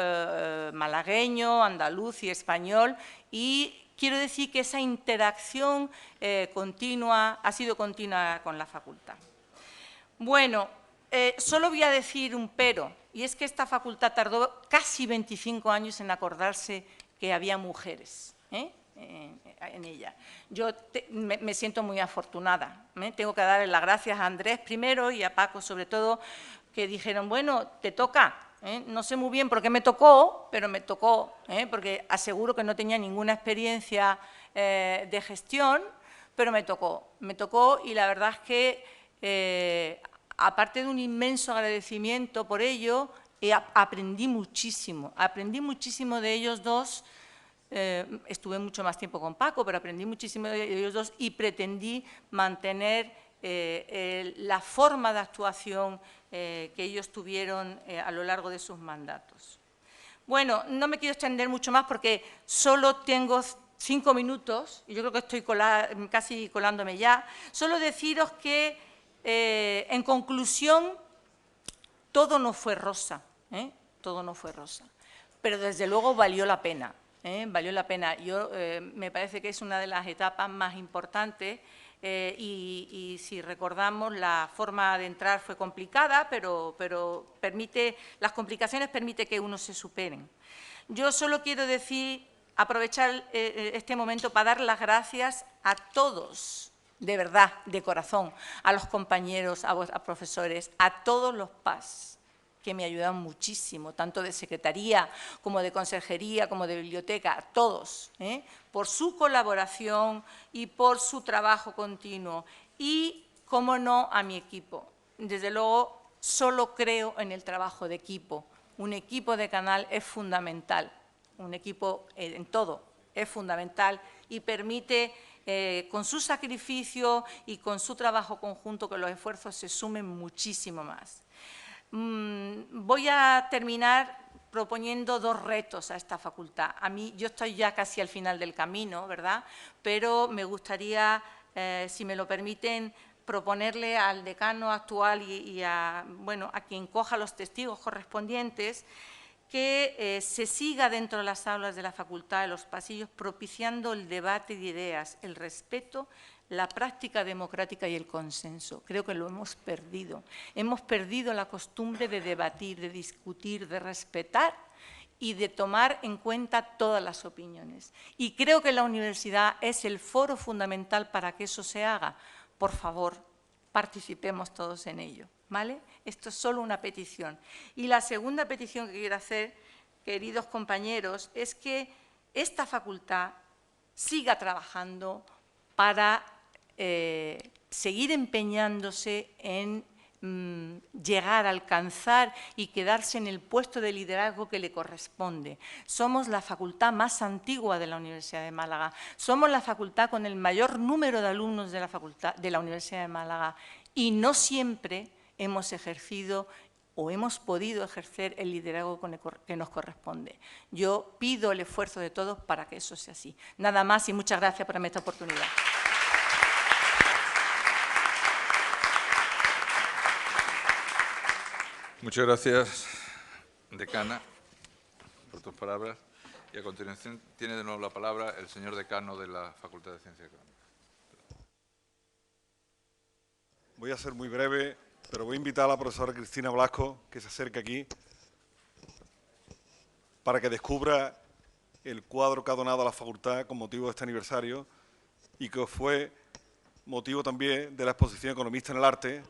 malagueño, andaluz y español, y quiero decir que esa interacción continua, ha sido continua con la facultad. Bueno, solo voy a decir un pero, y es que esta facultad tardó casi 25 años en acordarse que había mujeres en ella. Yo me siento muy afortunada. Tengo que darle las gracias a Andrés primero y a Paco sobre todo, que dijeron, bueno, te toca. No sé muy bien por qué me tocó, pero me tocó, porque aseguro que no tenía ninguna experiencia de gestión, pero me tocó y la verdad es que, aparte de un inmenso agradecimiento por ello, aprendí muchísimo de ellos dos. Estuve mucho más tiempo con Paco, pero aprendí muchísimo de ellos dos y pretendí mantener la forma de actuación que ellos tuvieron a lo largo de sus mandatos. Bueno, no me quiero extender mucho más porque solo tengo 5 minutos, y yo creo que estoy casi colándome ya. Solo deciros que, en conclusión, todo no fue rosa, todo no fue rosa, pero desde luego valió la pena, valió la pena. Me parece que es una de las etapas más importantes. Y si recordamos, la forma de entrar fue complicada, pero las complicaciones permiten que uno se superen. Yo solo quiero aprovechar este momento para dar las gracias a todos, de verdad, de corazón, a los compañeros, a profesores, a todos los PAS, que me ayudan muchísimo, tanto de secretaría como de consejería, como de biblioteca, a todos, por su colaboración y por su trabajo continuo. Y, cómo no, a mi equipo. Desde luego, solo creo en el trabajo de equipo. Un equipo de canal es fundamental, un equipo en todo es fundamental y permite, con su sacrificio y con su trabajo conjunto, que los esfuerzos se sumen muchísimo más. Voy a terminar proponiendo 2 retos a esta facultad. Yo estoy ya casi al final del camino, ¿verdad? Pero me gustaría, si me lo permiten, proponerle al decano actual y a quien coja los testigos correspondientes, que se siga dentro de las aulas de la facultad, de los pasillos, propiciando el debate de ideas, el respeto, la práctica democrática y el consenso. Creo que lo hemos perdido. Hemos perdido la costumbre de debatir, de discutir, de respetar y de tomar en cuenta todas las opiniones. Y creo que la universidad es el foro fundamental para que eso se haga. Por favor, participemos todos en ello, ¿vale? Esto es solo una petición. Y la segunda petición que quiero hacer, queridos compañeros, es que esta facultad siga trabajando para seguir empeñándose en llegar a alcanzar y quedarse en el puesto de liderazgo que le corresponde. Somos la facultad más antigua de la Universidad de Málaga, somos la facultad con el mayor número de alumnos de la Universidad de Málaga y no siempre hemos ejercido o hemos podido ejercer el liderazgo que nos corresponde. Yo pido el esfuerzo de todos para que eso sea así. Nada más y muchas gracias por darme esta oportunidad. Muchas gracias, decana, por tus palabras. Y a continuación tiene de nuevo la palabra el señor decano de la Facultad de Ciencias Económicas. Voy a ser muy breve, pero voy a invitar a la profesora Cristina Blasco que se acerque aquí para que descubra el cuadro que ha donado a la facultad con motivo de este aniversario y que fue motivo también de la exposición Economista en el Arte.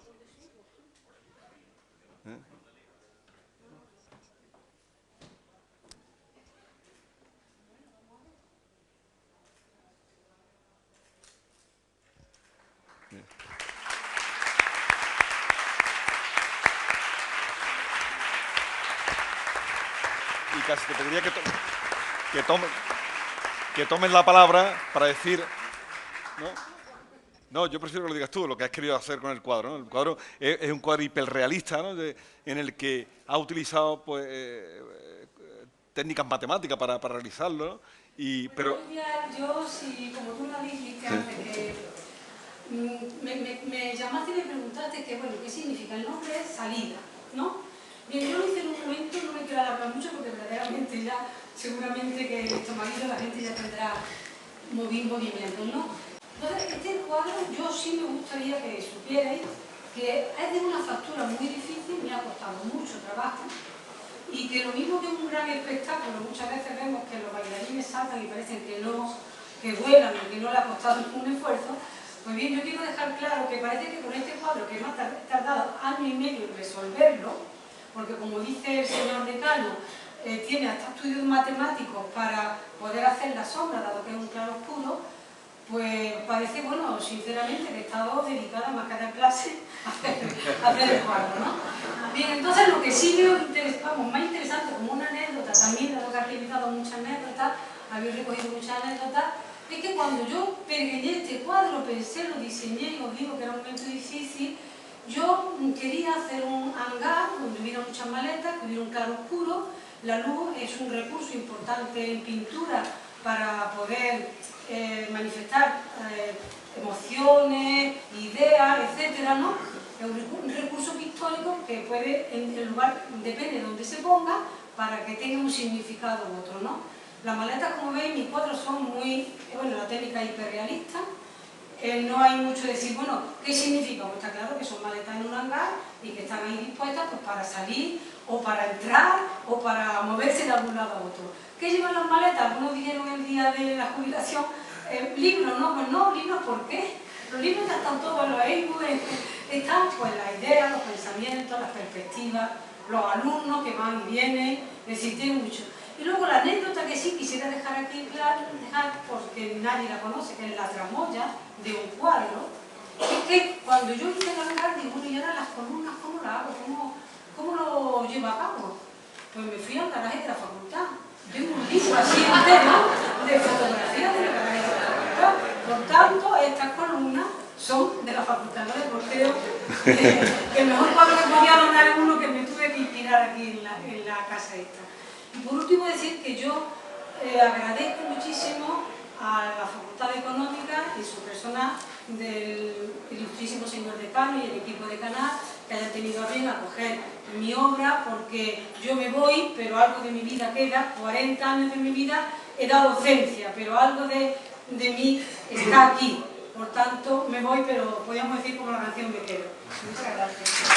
Y casi te pediría que tomen la palabra para decir, no, yo prefiero que lo digas tú, lo que has querido hacer con el cuadro, ¿no? El cuadro es un cuadro hiperrealista, ¿no? En el que ha utilizado pues, técnicas matemáticas para realizarlo, ¿no? Pero yo, si como tú lo dijiste antes, que me llamaste y me preguntaste que, bueno, ¿qué significa? El nombre es salida, ¿no? Bien, yo lo hice en un momento, no me quiero alargar mucho porque verdaderamente ya, seguramente que el estomaguillo la gente ya tendrá movimientos, ¿no? Entonces, este cuadro yo sí me gustaría que supierais que es de una factura muy difícil, me ha costado mucho trabajo y que lo mismo que un gran espectáculo, muchas veces vemos que los bailarines saltan y parecen que vuelan y que no le ha costado ningún esfuerzo. Pues bien, yo quiero dejar claro que parece que con este cuadro, que me ha tardado año y medio en resolverlo, porque como dice el señor decano, tiene hasta estudios matemáticos para poder hacer la sombra, dado que es un claro oscuro, pues parece, bueno, sinceramente, que he estado dedicada más que a dar clase a hacer el cuadro, ¿no? Bien, entonces lo que sí veo más interesante, como una anécdota, también dado que has revisado muchas anécdotas, habéis recogido muchas anécdotas, es que cuando yo pegué este cuadro, pensé, lo diseñé y os digo que era un momento difícil. Yo quería hacer un hangar donde hubiera muchas maletas, que hubiera un claro oscuro. La luz es un recurso importante en pintura para poder manifestar emociones, ideas, etcétera, ¿no? Es un recurso pictórico que puede, en el lugar, depende de donde se ponga, para que tenga un significado u otro, ¿no? Las maletas, como veis, mis cuadros son muy, bueno, la técnica hiperrealista. No hay mucho de decir, bueno, ¿qué significa? Pues está claro que son maletas en un hangar y que están ahí dispuestas pues, para salir o para entrar o para moverse de algún lado a otro. ¿Qué llevan las maletas? Algunos dijeron el día de la jubilación, libros, ¿no? Pues no, libros, ¿por qué? Los libros ya están todos en los e-books, están pues las ideas, los pensamientos, las perspectivas, los alumnos que van y vienen, es decir, tienen mucho. Y luego la anécdota que sí quisiera dejar aquí claro, porque nadie la conoce, que es la tramoya de un cuadro, es que cuando yo hice el hangar, digo, bueno, y ahora las columnas, ¿cómo las hago? ¿Cómo lo llevo a cabo? Pues me fui al garaje de la facultad. Tengo un libro así entero de fotografías de la garaje de la facultad. Por tanto, estas columnas son de la facultad, ¿no? Porque creo que el mejor cuadro que podía donar es uno que me tuve que inspirar aquí en la casa esta. Y por último decir que yo agradezco muchísimo a la Facultad de Económica y su persona del ilustrísimo señor decano y el equipo de Canal que hayan tenido a bien acoger mi obra, porque yo me voy, pero algo de mi vida queda, 40 años de mi vida he dado docencia, pero algo de mí está aquí. Por tanto, me voy, pero podríamos decir como la canción me quedo. Muchas gracias.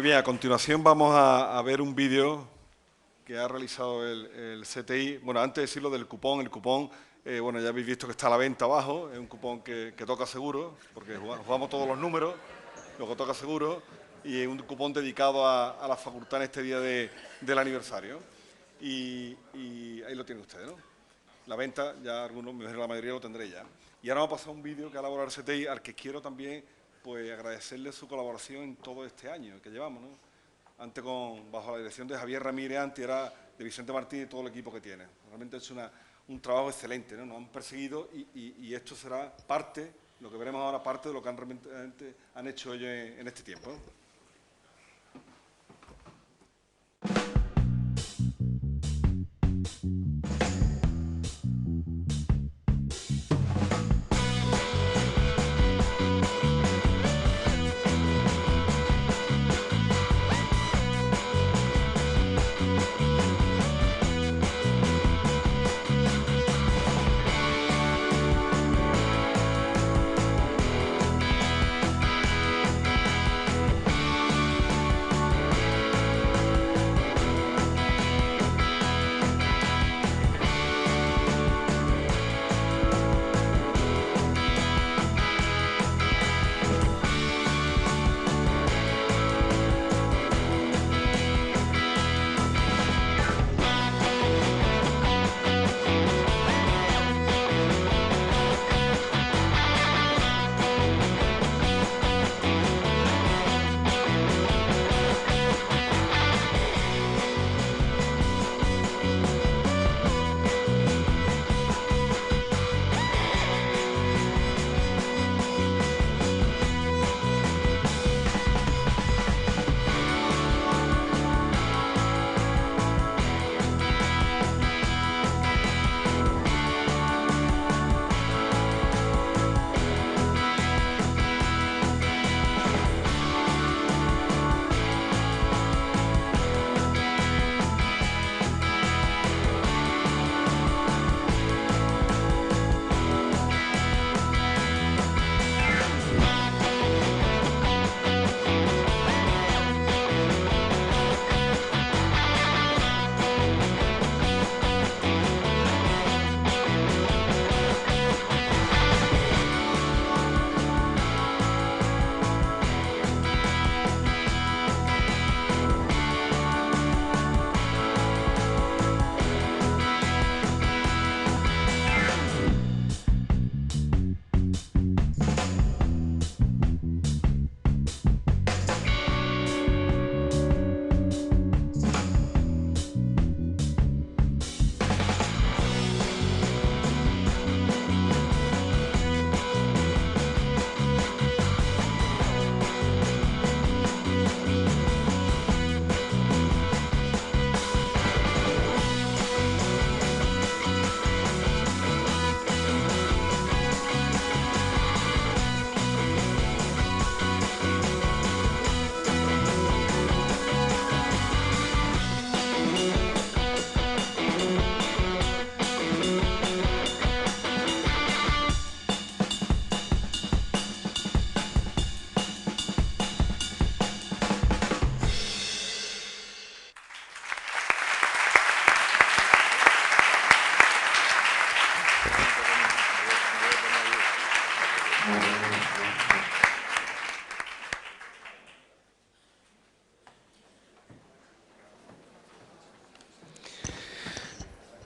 Muy bien, a continuación vamos a ver un vídeo que ha realizado el CTI. Bueno, antes de decirlo del cupón, el cupón, bueno, ya habéis visto que está a la venta abajo, es un cupón que toca seguro, porque jugamos todos los números, luego toca seguro, y es un cupón dedicado a la facultad en este día del aniversario. Y ahí lo tienen ustedes, ¿no? La venta, ya algunos, me imagino la mayoría lo tendré ya. Y ahora vamos a pasar un vídeo que ha elaborado el CTI, al que quiero también pues agradecerle su colaboración en todo este año que llevamos, ¿no? Antes bajo la dirección de Javier Ramírez, antes era de Vicente Martín y todo el equipo que tiene. Realmente ha hecho un trabajo excelente, ¿no? Nos han perseguido y esto será parte, lo que veremos ahora, parte de lo que han hecho ellos en este tiempo, ¿no?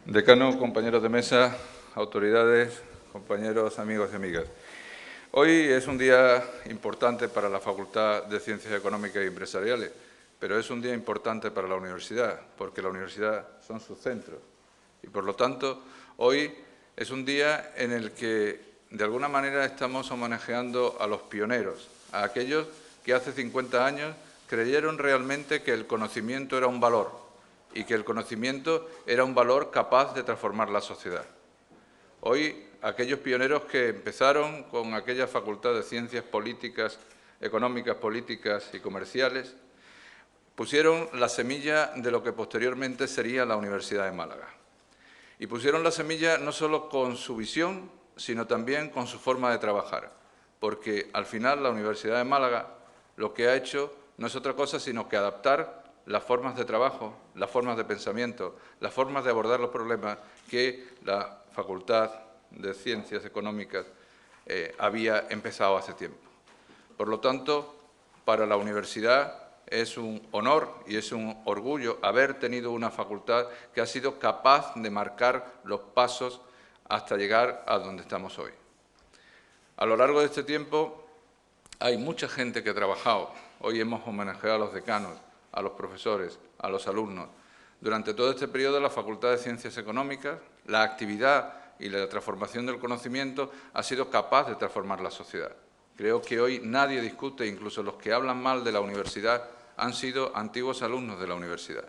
Decano, compañeros de mesa, autoridades, compañeros, amigos y amigas. Hoy es un día importante para la Facultad de Ciencias Económicas y Empresariales, pero es un día importante para la universidad, porque la universidad son sus centros. Y, por lo tanto, hoy es un día en el que, de alguna manera, estamos homenajeando a los pioneros, a aquellos que hace 50 años creyeron realmente que el conocimiento era un valor y que el conocimiento era un valor capaz de transformar la sociedad. Hoy, aquellos pioneros que empezaron con aquella Facultad de Ciencias Políticas, Económicas, Políticas y Comerciales, pusieron la semilla de lo que posteriormente sería la Universidad de Málaga. Y pusieron la semilla no solo con su visión, sino también con su forma de trabajar, porque al final la Universidad de Málaga lo que ha hecho no es otra cosa sino que adaptar las formas de trabajo, las formas de pensamiento, las formas de abordar los problemas que la Facultad de Ciencias Económicas había empezado hace tiempo. Por lo tanto, para la universidad es un honor y es un orgullo haber tenido una facultad que ha sido capaz de marcar los pasos hasta llegar a donde estamos hoy. A lo largo de este tiempo hay mucha gente que ha trabajado. Hoy hemos homenajeado a los decanos, a los profesores, a los alumnos. Durante todo este periodo, la Facultad de Ciencias Económicas, la actividad y la transformación del conocimiento ha sido capaz de transformar la sociedad. Creo que hoy nadie discute, incluso los que hablan mal de la universidad han sido antiguos alumnos de la universidad.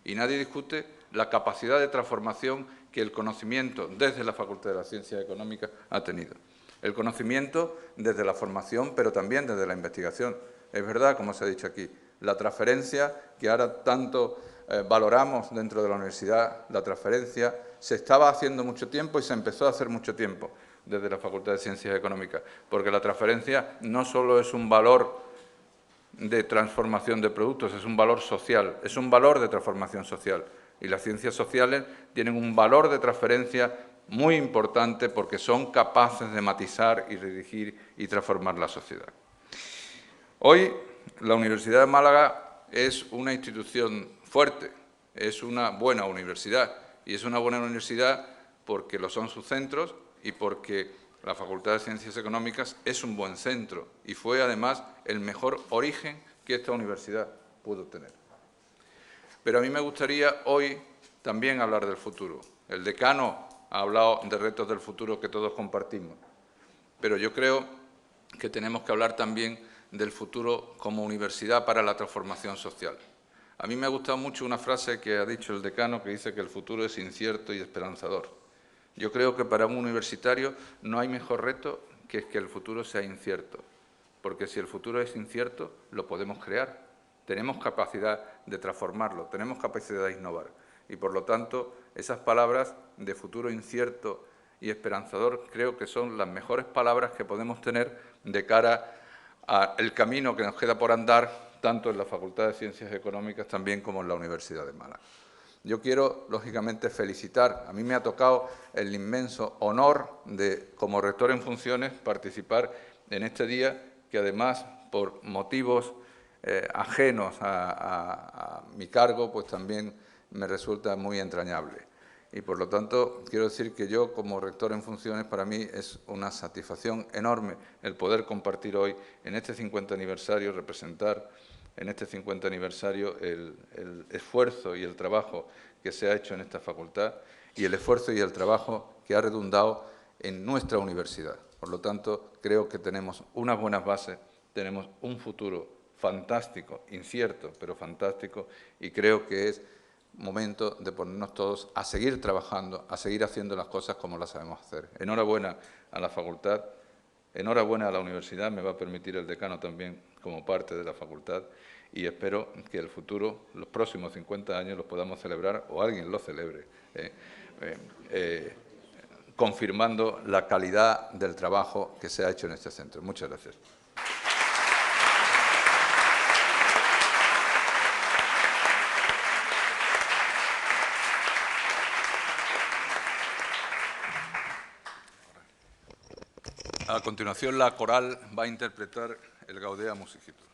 Y nadie discute la capacidad de transformación que el conocimiento desde la Facultad de las Ciencias Económicas ha tenido. El conocimiento desde la formación, pero también desde la investigación. Es verdad, como se ha dicho aquí, la transferencia que ahora tanto valoramos dentro de la universidad, la transferencia se estaba haciendo mucho tiempo y se empezó a hacer mucho tiempo desde la Facultad de Ciencias Económicas, porque la transferencia no solo es un valor de transformación de productos, es un valor social, es un valor de transformación social. Y las ciencias sociales tienen un valor de transferencia muy importante porque son capaces de matizar y redirigir y transformar la sociedad. Hoy, la Universidad de Málaga es una institución fuerte, es una buena universidad, y es una buena universidad porque lo son sus centros y porque la Facultad de Ciencias Económicas es un buen centro y fue, además, el mejor origen que esta universidad pudo tener. Pero a mí me gustaría hoy también hablar del futuro. El decano ha hablado de retos del futuro que todos compartimos, pero yo creo que tenemos que hablar también del futuro como universidad para la transformación social. A mí me ha gustado mucho una frase que ha dicho el decano que dice que el futuro es incierto y esperanzador. Yo creo que para un universitario no hay mejor reto que el futuro sea incierto, porque si el futuro es incierto, lo podemos crear. Tenemos capacidad de transformarlo, tenemos capacidad de innovar. Y, por lo tanto, esas palabras de futuro incierto y esperanzador creo que son las mejores palabras que podemos tener de cara al camino que nos queda por andar, tanto en la Facultad de Ciencias Económicas también como en la Universidad de Málaga. Yo quiero, lógicamente, felicitar. A mí me ha tocado el inmenso honor de, como rector en funciones, participar en este día que, además, por motivos ajenos a mi cargo, pues también me resulta muy entrañable. Y, por lo tanto, quiero decir que yo, como rector en funciones, para mí es una satisfacción enorme el poder compartir hoy, en este 50 aniversario, representar en este 50 aniversario el esfuerzo y el trabajo que se ha hecho en esta facultad y el esfuerzo y el trabajo que ha redundado en nuestra universidad. Por lo tanto, creo que tenemos unas buenas bases, tenemos un futuro fantástico, incierto, pero fantástico, y creo que es momento de ponernos todos a seguir trabajando, a seguir haciendo las cosas como las sabemos hacer. Enhorabuena a la facultad, enhorabuena a la universidad, me va a permitir el decano también como parte de la facultad, y espero que el futuro, los próximos 50 años, los podamos celebrar, o alguien los celebre, confirmando la calidad del trabajo que se ha hecho en este centro. Muchas gracias. A continuación, la coral va a interpretar el Gaudeamus Igitur.